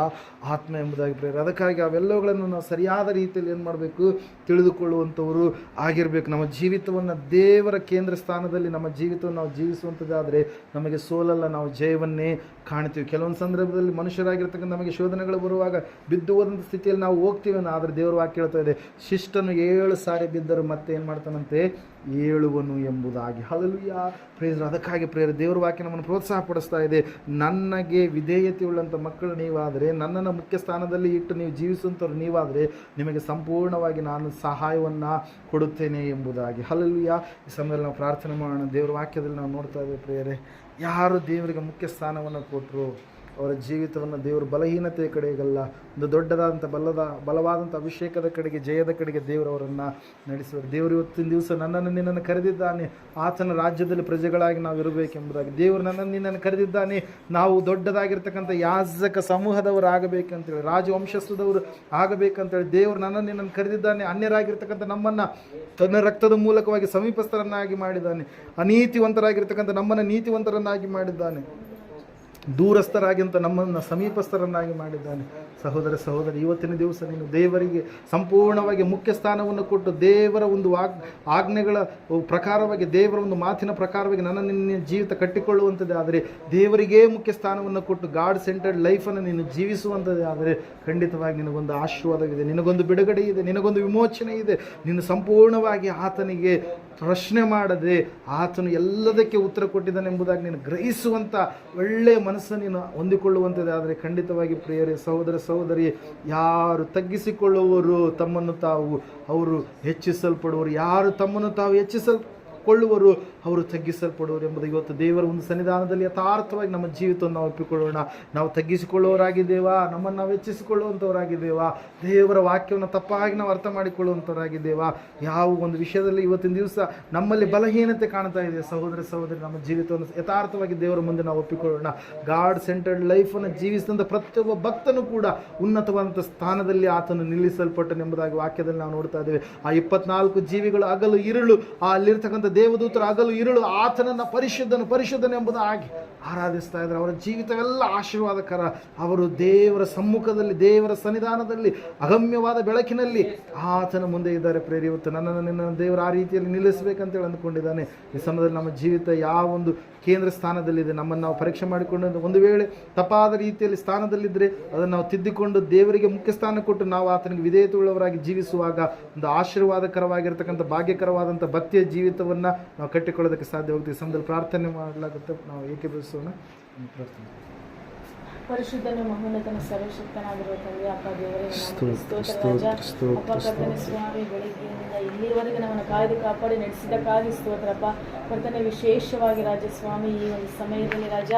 ಆತ್ಮ ಎಂಬುದಾಗಿ ಪ್ರೇರೆ. ಅದಕ್ಕಾಗಿ ಅವೆಲ್ಲವುಗಳನ್ನು ನಾವು ಸರಿಯಾದ ರೀತಿಯಲ್ಲಿ ಏನು ಮಾಡಬೇಕು, ತಿಳಿದುಕೊಳ್ಳುವಂಥವರು ಆಗಿರಬೇಕು. ನಮ್ಮ ಜೀವಿತವನ್ನು ದೇವರ ಕೇಂದ್ರ ಸ್ಥಾನದಲ್ಲಿ ನಮ್ಮ ಜೀವಿತವನ್ನು ನಾವು ಜೀವಿಸುವಂಥದ್ದಾದರೆ ನಮಗೆ ಸೋಲಲ್ಲ, ನಾವು ಜಯವನ್ನೇ ಕಾಣ್ತೀವಿ. ಕೆಲವೊಂದು ಸಂದರ್ಭದಲ್ಲಿ ಮನುಷ್ಯರಾಗಿರ್ತಕ್ಕಂಥ ನಮಗೆ ಶೋಧನೆಗಳು ಬರುವಾಗ ಬಿದ್ದು ಹೋದಂಥ ಸ್ಥಿತಿಯಲ್ಲಿ ನಾವು ಹೋಗ್ತೀವಿ. ಆದರೆ ದೇವರು ವಾಕ್ಯ ಹೇಳ್ತಾ ಇದೆ, ಶಿಷ್ಟನು 7 ಸಾರಿ ಬಿದ್ದರು ಮತ್ತೆ ಏನು ಮಾಡ್ತಾನಂತೆ, ಏಳುವನು ಎಂಬುದಾಗಿ. ಹಲ್ಲೆಲೂಯಾ. ಪ್ರೇರ. ಅದಕ್ಕಾಗಿ ಪ್ರೇರ ದೇವರ ವಾಕ್ಯ ನಮ್ಮನ್ನು ಪ್ರೋತ್ಸಾಹ ಪಡಿಸ್ತಾ ಇದೆ. ನನಗೆ ವಿಧೇಯತೆ ಉಳ್ಳಂಥ ಮಕ್ಕಳು ನೀವಾದರೆ, ನನ್ನನ್ನು ಮುಖ್ಯ ಸ್ಥಾನದಲ್ಲಿ ಇಟ್ಟು ನೀವು ಜೀವಿಸುವಂಥವ್ರು ನೀವಾದರೆ ನಿಮಗೆ ಸಂಪೂರ್ಣವಾಗಿ ನಾನು ಸಹಾಯವನ್ನು ಕೊಡುತ್ತೇನೆ ಎಂಬುದಾಗಿ. ಹಲ್ಲೆಲೂಯಾ. ಈ ಸಮಯದಲ್ಲಿ ನಾವು ಪ್ರಾರ್ಥನೆ ಮಾಡೋಣ. ದೇವರ ವಾಕ್ಯದಲ್ಲಿ ನಾವು ನೋಡ್ತಾ ಇದ್ದೇವೆ ಪ್ರಿಯರೇ, ಯಾರು ದೇವರಿಗೆ ಮುಖ್ಯ ಸ್ಥಾನವನ್ನು ಕೊಟ್ಟರು ಅವರ ಜೀವಿತವನ್ನು ದೇವರು ಬಲಹೀನತೆಯ ಕಡೆಗಲ್ಲ, ಒಂದು ದೊಡ್ಡದಾದಂಥ ಬಲವಾದಂಥ ಅಭಿಷೇಕದ ಕಡೆಗೆ, ಜಯದ ಕಡೆಗೆ ದೇವರು ಅವರನ್ನು ನಡೆಸುವರು. ದೇವರು ಇವತ್ತಿನ ದಿವಸ ನನ್ನನ್ನು ನಿನ್ನನ್ನು ಕರೆದಿದ್ದಾನೆ, ಆತನ ರಾಜ್ಯದಲ್ಲಿ ಪ್ರಜೆಗಳಾಗಿ ನಾವು ಇರಬೇಕೆಂಬುದಾಗಿ. ದೇವರು ನನ್ನನ್ನು ನಿನ್ನನ್ನು ಕರೆದಿದ್ದಾನೆ, ನಾವು ದೊಡ್ಡದಾಗಿರ್ತಕ್ಕಂಥ ಯಾಜಕ ಸಮೂಹದವರು ಆಗಬೇಕಂತೇಳಿ, ರಾಜವಂಶಸ್ಥದವರು ಆಗಬೇಕಂತೇಳಿ ದೇವರು ನನ್ನನ್ನು ನಿನ್ನನ್ನು ಕರೆದಿದ್ದಾನೆ. ಅನ್ಯರಾಗಿರ್ತಕ್ಕಂಥ ನಮ್ಮನ್ನು ತನ್ನ ರಕ್ತದ ಮೂಲಕವಾಗಿ ಸಮೀಪಸ್ಥರನ್ನಾಗಿ ಮಾಡಿದ್ದಾನೆ. ಅನೀತಿವಂತರಾಗಿರ್ತಕ್ಕಂಥ ನಮ್ಮನ್ನು ನೀತಿವಂತರನ್ನಾಗಿ ಮಾಡಿದ್ದಾನೆ. ದೂರಸ್ಥರಾಗಿಂತ ನಮ್ಮನ್ನು ಸಮೀಪಸ್ಥರನ್ನಾಗಿ ಮಾಡಿದ್ದಾನೆ. ಸಹೋದರ ಸಹೋದರಿ, ಇವತ್ತಿನ ದಿವಸ ನೀನು ದೇವರಿಗೆ ಸಂಪೂರ್ಣವಾಗಿ ಮುಖ್ಯ ಸ್ಥಾನವನ್ನು ಕೊಟ್ಟು ದೇವರ ಒಂದು ಆಜ್ಞೆಗಳ ಪ್ರಕಾರವಾಗಿ, ದೇವರ ಒಂದು ಮಾತಿನ ಪ್ರಕಾರವಾಗಿ ನನ್ನ ನಿನ್ನ ಜೀವಿತ ಕಟ್ಟಿಕೊಳ್ಳುವಂಥದ್ದೇ ಆದರೆ, ದೇವರಿಗೇ ಮುಖ್ಯ ಸ್ಥಾನವನ್ನು ಕೊಟ್ಟು ಗಾಡ್ ಸೆಂಟರ್ಡ್ ಲೈಫನ್ನು ನೀನು ಜೀವಿಸುವಂಥದ್ದೇ ಆದರೆ ಖಂಡಿತವಾಗಿ ನಿನಗೊಂದು ಆಶೀರ್ವಾದವಿದೆ, ನಿನಗೊಂದು ಬಿಡುಗಡೆ ಇದೆ, ನಿನಗೊಂದು ವಿಮೋಚನೆ ಇದೆ. ನೀನು ಸಂಪೂರ್ಣವಾಗಿ ಆತನಿಗೆ ಪ್ರಶ್ನೆ ಮಾಡದೆ ಆತನು ಎಲ್ಲದಕ್ಕೆ ಉತ್ತರ ಕೊಟ್ಟಿದ್ದಾನೆ ಎಂಬುದಾಗಿ ನೀನು ಗ್ರಹಿಸುವಂಥ ಒಳ್ಳೆಯ ಮನಸ್ಸನ್ನು ನೀನು ಹೊಂದಿಕೊಳ್ಳುವಂಥದ್ದೇ ಆದರೆ ಖಂಡಿತವಾಗಿ ಪ್ರಿಯರೇ, ಸಹೋದರ ಸಹೋದರಿ, ಯಾರು ತಗ್ಗಿಸಿಕೊಳ್ಳುವವರು ತಮ್ಮನ್ನು ತಾವು ಅವರು ಹೆಚ್ಚಿಸಲ್ಪಡುವರು, ಯಾರು ತಮ್ಮನ್ನು ತಾವು ಹೆಚ್ಚಿಸಲ್ಕೊಳ್ಳುವರು ಅವರು ತಗ್ಗಿಸಲ್ಪಡುವರು ಎಂಬುದು ಇವತ್ತು ದೇವರ ಒಂದು ಸನ್ನಿಧಾನದಲ್ಲಿ ಯಥಾರ್ಥವಾಗಿ ನಮ್ಮ ಜೀವಿತವನ್ನು ನಾವು ಒಪ್ಪಿಕೊಳ್ಳೋಣ. ನಾವು ತಗ್ಗಿಸಿಕೊಳ್ಳುವವರಾಗಿದ್ದೇವಾ, ನಮ್ಮನ್ನು ನಾವು ಹೆಚ್ಚಿಸಿಕೊಳ್ಳುವಂಥವರಾಗಿದ್ದೇವಾ, ದೇವರ ವಾಕ್ಯವನ್ನು ತಪ್ಪಾಗಿ ನಾವು ಅರ್ಥ ಮಾಡಿಕೊಳ್ಳುವಂಥವರಾಗಿದ್ದೇವಾ, ಯಾವ ಒಂದು ವಿಷಯದಲ್ಲಿ ಇವತ್ತಿನ ದಿವಸ ನಮ್ಮಲ್ಲಿ ಬಲಹೀನತೆ ಕಾಣ್ತಾ ಇದೆ, ಸಹೋದರ ಸಹೋದರಿ, ನಮ್ಮ ಜೀವಿತವನ್ನು ಯಥಾರ್ಥವಾಗಿ ದೇವರ ಮುಂದೆ ನಾವು ಒಪ್ಪಿಕೊಳ್ಳೋಣ. ಗಾಡ್ ಸೆಂಟರ್ಡ್ ಲೈಫನ್ನು ಜೀವಿಸಿದಂಥ ಪ್ರತಿಯೊಬ್ಬ ಭಕ್ತನು ಕೂಡ ಉನ್ನತವಾದಂಥ ಸ್ಥಾನದಲ್ಲಿ ಆತನು ನಿಲ್ಲಿಸಲ್ಪಟ್ಟನೆಂಬುದಾಗಿ ವಾಕ್ಯದಲ್ಲಿ ನಾವು ನೋಡ್ತಾ ಇದ್ದೇವೆ. ಆ 24 ಜೀವಿಗಳು ಹಗಲು ಇರುಳು, ಅಲ್ಲಿರ್ತಕ್ಕಂಥ ದೇವದೂತರು ಹಗಲು ಇರುಳು ಆತನನ್ನು ಪರಿಶುದ್ಧನು ಎಂಬುದಾಗಿ ಆರಾಧಿಸ್ತಾ ಇದ್ದಾರೆ. ಅವರ ಜೀವಿತವೆಲ್ಲ ಆಶೀರ್ವಾದಕರ. ಅವರು ದೇವರ ಸಮ್ಮುಖದಲ್ಲಿ, ದೇವರ ಸನ್ನಿಧಾನದಲ್ಲಿ, ಅಗಮ್ಯವಾದ ಬೆಳಕಿನಲ್ಲಿ ಆತನ ಮುಂದೆ ಇದ್ದಾರೆ. ಪ್ರೇರಿ, ಇವತ್ತು ನನ್ನನ್ನು ನಿನ್ನ ದೇವರು ಆ ರೀತಿಯಲ್ಲಿ ನಿಲ್ಲಿಸಬೇಕಂತೇಳಿ ಅಂದುಕೊಂಡಿದ್ದಾನೆ. ಈ ಸಮಯದಲ್ಲಿ ನಮ್ಮ ಜೀವಿತ ಯಾವ ಒಂದು ಕೇಂದ್ರ ಸ್ಥಾನದಲ್ಲಿದೆ, ನಮ್ಮನ್ನು ನಾವು ಪರೀಕ್ಷೆ ಮಾಡಿಕೊಂಡು ಒಂದು ವೇಳೆ ತಪ್ಪಾದ ರೀತಿಯಲ್ಲಿ ಸ್ಥಾನದಲ್ಲಿದ್ದರೆ ಅದನ್ನು ನಾವು ತಿದ್ದಿಕೊಂಡು ದೇವರಿಗೆ ಮುಖ್ಯ ಸ್ಥಾನ ಕೊಟ್ಟು ನಾವು ಆತನಿಗೆ ವಿಧೇಯತೆಯುಳ್ಳವರಾಗಿ ಜೀವಿಸುವಾಗ ಒಂದು ಆಶೀರ್ವಾದಕರವಾಗಿರ್ತಕ್ಕಂಥ ಭಾಗ್ಯಕರವಾದಂಥ ಭಕ್ತಿಯ ಜೀವಿತವನ್ನು ನಾವು ಕಟ್ಟಿಕೊಳ್ಳೋದಕ್ಕೆ ಸಾಧ್ಯವಾಗುತ್ತೆ. ಈ ಸಮಯದಲ್ಲಿ ಪ್ರಾರ್ಥನೆ ಮಾಡಲಾಗುತ್ತೆ. ನಾವು ಏಕೀಭವಿಸೋಣ. ಪ್ರಾರ್ಥನೆ. ಪರಿಶುದ್ಧನು ಮಹೋನ್ನತನ ಸರ್ವಶಕ್ತನಾಗಿರುವ ತಂದೆ ಅಪ್ಪ ದೇವರೇ, ಸ್ತೋತ್ರ ರಾಜ. ಅಪ್ಪ ಕರ್ತನೆ ಸ್ವಾಮಿ, ಬೆಳಗ್ಗೆಯಿಂದ ಇಲ್ಲಿವರೆಗೆ ನಮ್ಮನ್ನು ಕಾಯ್ದು ಕಾಪಾಡಿ ನಡೆಸಿದ್ದಕ್ಕಾಗಿ ಸ್ತೋತ್ರಪ್ಪ. ಕರ್ತನೆ ವಿಶೇಷವಾಗಿ ರಾಜ ಸ್ವಾಮಿ, ಈ ಒಂದು ಸಮಯದಲ್ಲಿ ರಾಜ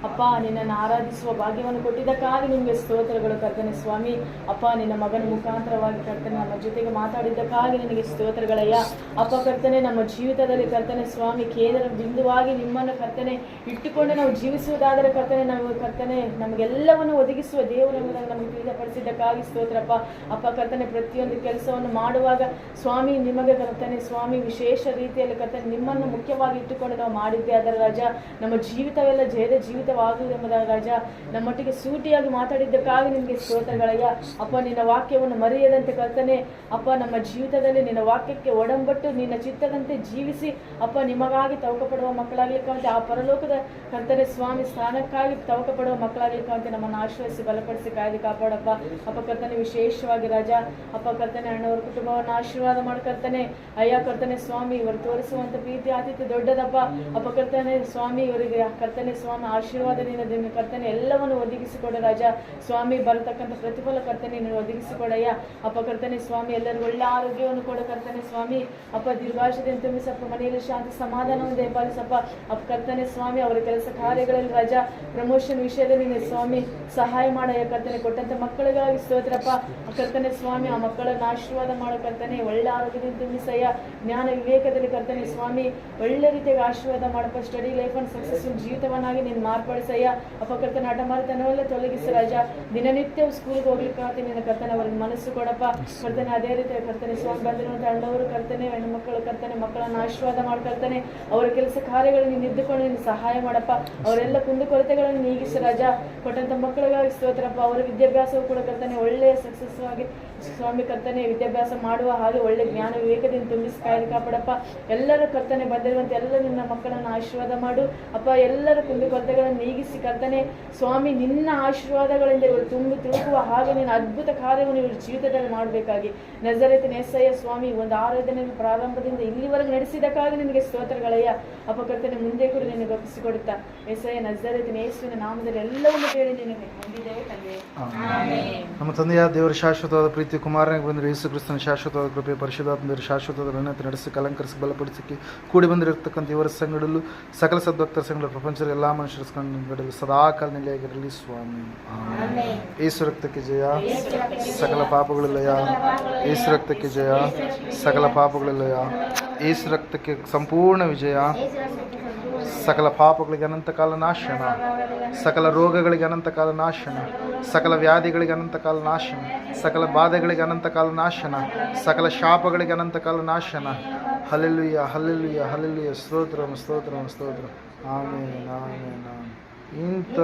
ಅಪ್ಪ ನಿನ್ನನ್ನು ಆರಾಧಿಸುವ ಭಾಗ್ಯವನ್ನು ಕೊಟ್ಟಿದ್ದಕ್ಕಾಗಿ ನಿಮಗೆ ಸ್ತೋತ್ರಗಳು ಕರ್ತನೆ ಸ್ವಾಮಿ. ಅಪ್ಪ ನಿನ್ನ ಮಗನ ಮುಖಾಂತರವಾಗಿ ಕರ್ತನೆ ನಮ್ಮ ಜೊತೆಗೆ ಮಾತಾಡಿದ್ದಕ್ಕಾಗಿ ನಿನಗೆ ಸ್ತೋತ್ರಗಳಯ್ಯ. ಅಪ್ಪ ಕರ್ತನೆ ನಮ್ಮ ಜೀವಿತದಲ್ಲಿ ಕರ್ತನೆ ಸ್ವಾಮಿ ಕೇಂದ್ರ ಬಿಂದುವಾಗಿ ನಿಮ್ಮನ್ನು ಕರ್ತನೆ ಇಟ್ಟುಕೊಂಡು ನಾವು ಜೀವಿಸುವುದಾದರೆ ಕರ್ತನೆ ನಾವು ಕರ್ತನೆ ನಮಗೆಲ್ಲವನ್ನು ಒದಗಿಸುವ ದೇವರನ್ನು ನಮಗೆ ತಿಳಿಯಪಡಿಸಿದ್ದಕ್ಕಾಗಿ ಸ್ತೋತ್ರಪ್ಪ. ಅಪ್ಪ ಕರ್ತನೆ ಪ್ರತಿಯೊಂದು ಕೆಲಸವನ್ನು ಮಾಡುವಾಗ ಸ್ವಾಮಿ ನಿಮಗೆ ಕರ್ತನೆ ಸ್ವಾಮಿ ವಿಶೇಷ ರೀತಿಯಲ್ಲಿ ಕರ್ತನೆ ನಿಮ್ಮನ್ನು ಮುಖ್ಯವಾಗಿ ಇಟ್ಟುಕೊಂಡು ನಾವು ಮಾಡಿದ್ದೆ ಅದರ ರಾಜ ನಮ್ಮ ಜೀವಿತವೆಲ್ಲ ಜಯದ ಜೀವಿತವಾಗುವುದೆಂಬುದಾದ ರಾಜ ನಮ್ಮೊಟ್ಟಿಗೆ ಸೂಟಿಯಾಗಿ ಮಾತಾಡಿದ್ದಕ್ಕಾಗಿ ನಿಮಗೆ ಸ್ತೋತ್ರಗಳಯ್ಯ. ಅಪ್ಪ ನಿನ್ನ ವಾಕ್ಯವನ್ನು ಮರೆಯದಂತೆ ಕರ್ತನೆ ಅಪ್ಪ ನಮ್ಮ ಜೀವಿತದಲ್ಲಿ ನಿನ್ನ ವಾಕ್ಯಕ್ಕೆ ಒಡಂಬಟ್ಟು ನಿನ್ನ ಚಿತ್ತದಂತೆ ಜೀವಿಸಿ ಅಪ್ಪ ನಿಮಗಾಗಿ ತವಕಪಡುವ ಮಕ್ಕಳಾಗಲಿಕ್ಕಂತೆ ಆ ಪರಲೋಕದ ಕರ್ತನೆ ಸ್ವಾಮಿ ಸ್ಥಾನಕ್ಕಾಗಿ ತವಕಪಡುವ ಮಕ್ಕಳಾಗಲಿಕ್ಕಂತೆ ನಮ್ಮನ್ನು ಆಶ್ರಯಿಸಿ ಬಲಪಡಿಸಿ ಕಾಯ್ದು ಕಾಪಾಡಪ್ಪ. ಅಪ್ಪ ಕರ್ತನೆ ವಿಶೇಷವಾಗಿ ರಾಜ ಅಪ್ಪ ಕರ್ತನೆ ಅಣ್ಣವರ ಕುಟುಂಬವನ್ನು ಆಶೀರ್ವಾದ ಮಾಡ್ಕರ್ತನೆ ಅಯ್ಯ ಕರ್ತನೆ ಸ್ವಾಮಿ ಇವರು ತೋರಿಸುವಂತ ಪ್ರೀತಿ ಆತಿಥ್ಯ ದೊಡ್ಡದಪ್ಪ. ಅಪ್ಪ ಕರ್ತನೆ ಸ್ವಾಮಿ ಇವರಿಗೆ ಕರ್ತನೆ ಸ್ವಾಮಿ ಆಶೀರ್ವಾದದಿಂದ ಕರ್ತನೆ ಎಲ್ಲವನ್ನು ಒದಗಿಸಿಕೊಡ ರಾಜ ಸ್ವಾಮಿ. ಬರತಕ್ಕಂಥ ಪ್ರತಿಫಲ ಕರ್ತನೆ ನೀನು ಒದಗಿಸಿಕೊಡಯ್ಯ. ಅಪ್ಪ ಕರ್ತನೆ ಸ್ವಾಮಿ ಎಲ್ಲರಿಗೂ ಒಳ್ಳೆ ಆರೋಗ್ಯವನ್ನು ಕೊಡ ಕರ್ತನೆ ಸ್ವಾಮಿ. ಅಪ್ಪ ದೀರ್ಘಾಶದಿಂದ ತುಂಬಿಸಪ್ಪ, ಮನೆಯಲ್ಲಿ ಶಾಂತಿ ಸಮಾಧಾನವನ್ನು ದಯಪಾಲಿಸಪ್ಪ. ಅಪ್ಪ ಕರ್ತನೆ ಸ್ವಾಮಿ ಅವರ ಕೆಲಸ ಕಾರ್ಯಗಳಲ್ಲಿ ರಾಜ ಪ್ರಮೋಷನ್ ವಿಷಯದಲ್ಲಿ ನೀನು ಸ್ವಾಮಿ ಸಹಾಯ ಮಾಡಯ್ಯ ಕರ್ತನೆ. ಕೊಟ್ಟಂತ ಮಕ್ಕಳಿಗಾಗಿ ಸ್ತೋತ್ರಪ್ಪ ಕರ್ತನೆ ಸ್ವಾಮಿ. ಆ ಮಕ್ಕಳನ್ನು ಆಶೀರ್ವಾದ ಮಾಡೋ ಕರ್ತನೆ, ಒಳ್ಳೆ ಆರೋಗ್ಯದಿಂದ ತುಂಬಿಸಯ್ಯ. ಜ್ಞಾನ ವಿವೇಕದಲ್ಲಿ ಕರ್ತನೆ ಸ್ವಾಮಿ ಒಳ್ಳೆ ರೀತಿಯಾಗಿ ಆಶೀರ್ವಾದ ಮಾಡಪ್ಪ. ಸ್ಟಡಿ ಲೈಫ್ ಅನ್ನು ಸಕ್ಸಸ್ಫುಲ್ ಜೀವಿತವನ್ನಾಗಿ ನೀನು ಮಾರ್ಪಡಿಸಯ್ಯ. ಅಪ್ಪ ಕರ್ತನೆ ಹಠಮಾರಿತನವೆಲ್ಲ ತೊಲಗಿಸಿ ರಾಜ. ದಿನನಿತ್ಯವೂ ಸ್ಕೂಲ್ಗೆ ಹೋಗ್ಲಿಕ್ಕೆ ನಿನ್ನ ಕರ್ತನೆ ಅವರಿಗೆ ಮನಸ್ಸು ಕೊಡಪ್ಪ ಕರ್ತನೆ. ಅದೇ ರೀತಿ ಕರ್ತನೆ ಸ್ವಾಮಿ ಬಂದಿರುವಂಥ ಅಣ್ಣವರು ಕರ್ತನೆ ಹೆಣ್ಣು ಮಕ್ಕಳು ಕರ್ತನೆ ಮಕ್ಕಳನ್ನು ಆಶೀರ್ವಾದ ಮಾಡ್ಕರ್ತನೆ. ಅವರ ಕೆಲಸ ಕಾರ್ಯಗಳನ್ನು ನೀನು ಇದ್ದುಕೊಂಡು ನೀನು ಸಹಾಯ ಮಾಡಪ್ಪ. ಅವರೆಲ್ಲ ಕುಂದುಕೊರತೆಗಳನ್ನು ನೀಗಿಸಿ ರಾಜ. ಕೊಟ್ಟಂತ ಮಕ್ಕಳಿಗಾಗಿ ಸ್ತೋತ್ರಪ್ಪ. ಅವರ ವಿದ್ಯಾಭ್ಯಾಸವು ಕೂಡ ಕರ್ತನೆ ಒಳ್ಳೆಯ ಸಕ್ಸಸ್ ಆಗಿ ಸ್ವಾಮಿ ಕರ್ತನೆ ವಿದ್ಯಾಭ್ಯಾಸ ಮಾಡುವ ಹಾಗೆ ಒಳ್ಳೆ ಜ್ಞಾನ ವಿವೇಕದಿಂದ ತುಂಬಿಸಿ ಕಾಯ್ದು ಕಾಪಾಡಪ್ಪ. ಎಲ್ಲರೂ ಕರ್ತನೆ ಬಂದಿರುವಂತೆ ಎಲ್ಲ ನಿನ್ನ ಮಕ್ಕಳನ್ನು ಆಶೀರ್ವಾದ ಮಾಡು ಅಪ್ಪ. ಎಲ್ಲರ ಕುಂದುಕೊರತೆಗಳನ್ನು ನೀಗಿಸಿ ಕರ್ತನೆ ಸ್ವಾಮಿ ನಿನ್ನ ಆಶೀರ್ವಾದಗಳಿಂದ ಇವರು ತುಳುಕುವ ಹಾಗೆ ನಿನ್ನ ಅದ್ಭುತ ಕಾರ್ಯವನ್ನು ಇವರು ಜೀವಿತದಲ್ಲಿ ಮಾಡಬೇಕಾಗಿ ನಜರೇತಿನ యేసయ్య ಸ್ವಾಮಿ ಒಂದು ಆರಾಧನೆ ಪ್ರಾರಂಭದಿಂದ ಇಲ್ಲಿವರೆಗೆ ನಡೆಸಿದಕ್ಕಾಗಿ ನಿನಗೆ ಸ್ತೋತ್ರಗಳಯ್ಯ. ಅಪ್ಪ ಕರ್ತನೆ ಮುಂದೆ ಕೂಡ ನಿನಗೆ ಒಪ್ಪಿಸಿಕೊಡುತ್ತಾ యేసయ్య ನಜರೇತಿನ ಯೇಸುವಿನ ನಾಮದಲ್ಲಿ ಎಲ್ಲವನ್ನು ಬೇಡಿ ನಿನಗೆ ಹೊಂದಿದ್ದೇವೆ ತಂದೆ. ನಮ್ಮ ತಂದೆಯಾದ ದೇವರ ಶಾಶ್ವತವಾದ ಪ್ರೀತಿ, ಕುಮಾರನಿಗೆ ಬಂದರೆ ಯೇಸು ಕ್ರಿಸ್ತನ ಶಾಶ್ವತವಾದ ಕೃಪೆ, ಪರಿಶುದ್ಧಾತ್ಮರ ಶಾಶ್ವತವಾದ ಋಣತೆ ನಡೆಸಿ ಅಲಂಕರಿಸಿ ಬಲಪಡಿಸಿ ಕೂಡಿ ಬಂದಿರತಕ್ಕಂಥ ಇವರ ಸಂಗಡಲು ಸಕಲ ಸದ್ಭಕ್ತರ ಸಂಗಡ ಪ್ರಪಂಚದ ಎಲ್ಲ ಮನುಷ್ಯರ ಸಂಗಡಲು ಸದಾಕಾಲ ನೆಲೆಯಾಗಿರಲಿ ಸ್ವಾಮಿ. ಯೇಸು ರಕ್ತಕ್ಕೆ ಜಯ, ಸಕಲ ಪಾಪಗಳು ಲಯ. ಯೇಸು ರಕ್ತಕ್ಕೆ ಜಯ, ಸಕಲ ಪಾಪಗಳು ಲಯ. ಯೇಸು ರಕ್ತಕ್ಕೆ ಸಂಪೂರ್ಣ ವಿಜಯ. ಸಕಲ ಪಾಪಗಳಿಗೆ ಅನಂತ ಕಾಲ ನಾಶನ, ಸಕಲ ರೋಗಗಳಿಗೆ ಅನಂತ ಕಾಲ ನಾಶನ, ಸಕಲ ವ್ಯಾಧಿಗಳಿಗೆ ಅನಂತ ಕಾಲ ನಾಶನ, ಸಕಲ ಬಾಧೆಗಳಿಗೆ ಅನಂತ ಕಾಲ ನಾಶನ, ಸಕಲ ಶಾಪಗಳಿಗೆ ಅನಂತ ಕಾಲ ನಾಶನ. Hallelujah hallelujah hallelujah. ಸ್ತೋತ್ರ ಸ್ತೋತ್ರ ಸ್ತೋತ್ರ. Amen amen. ಇಂಥ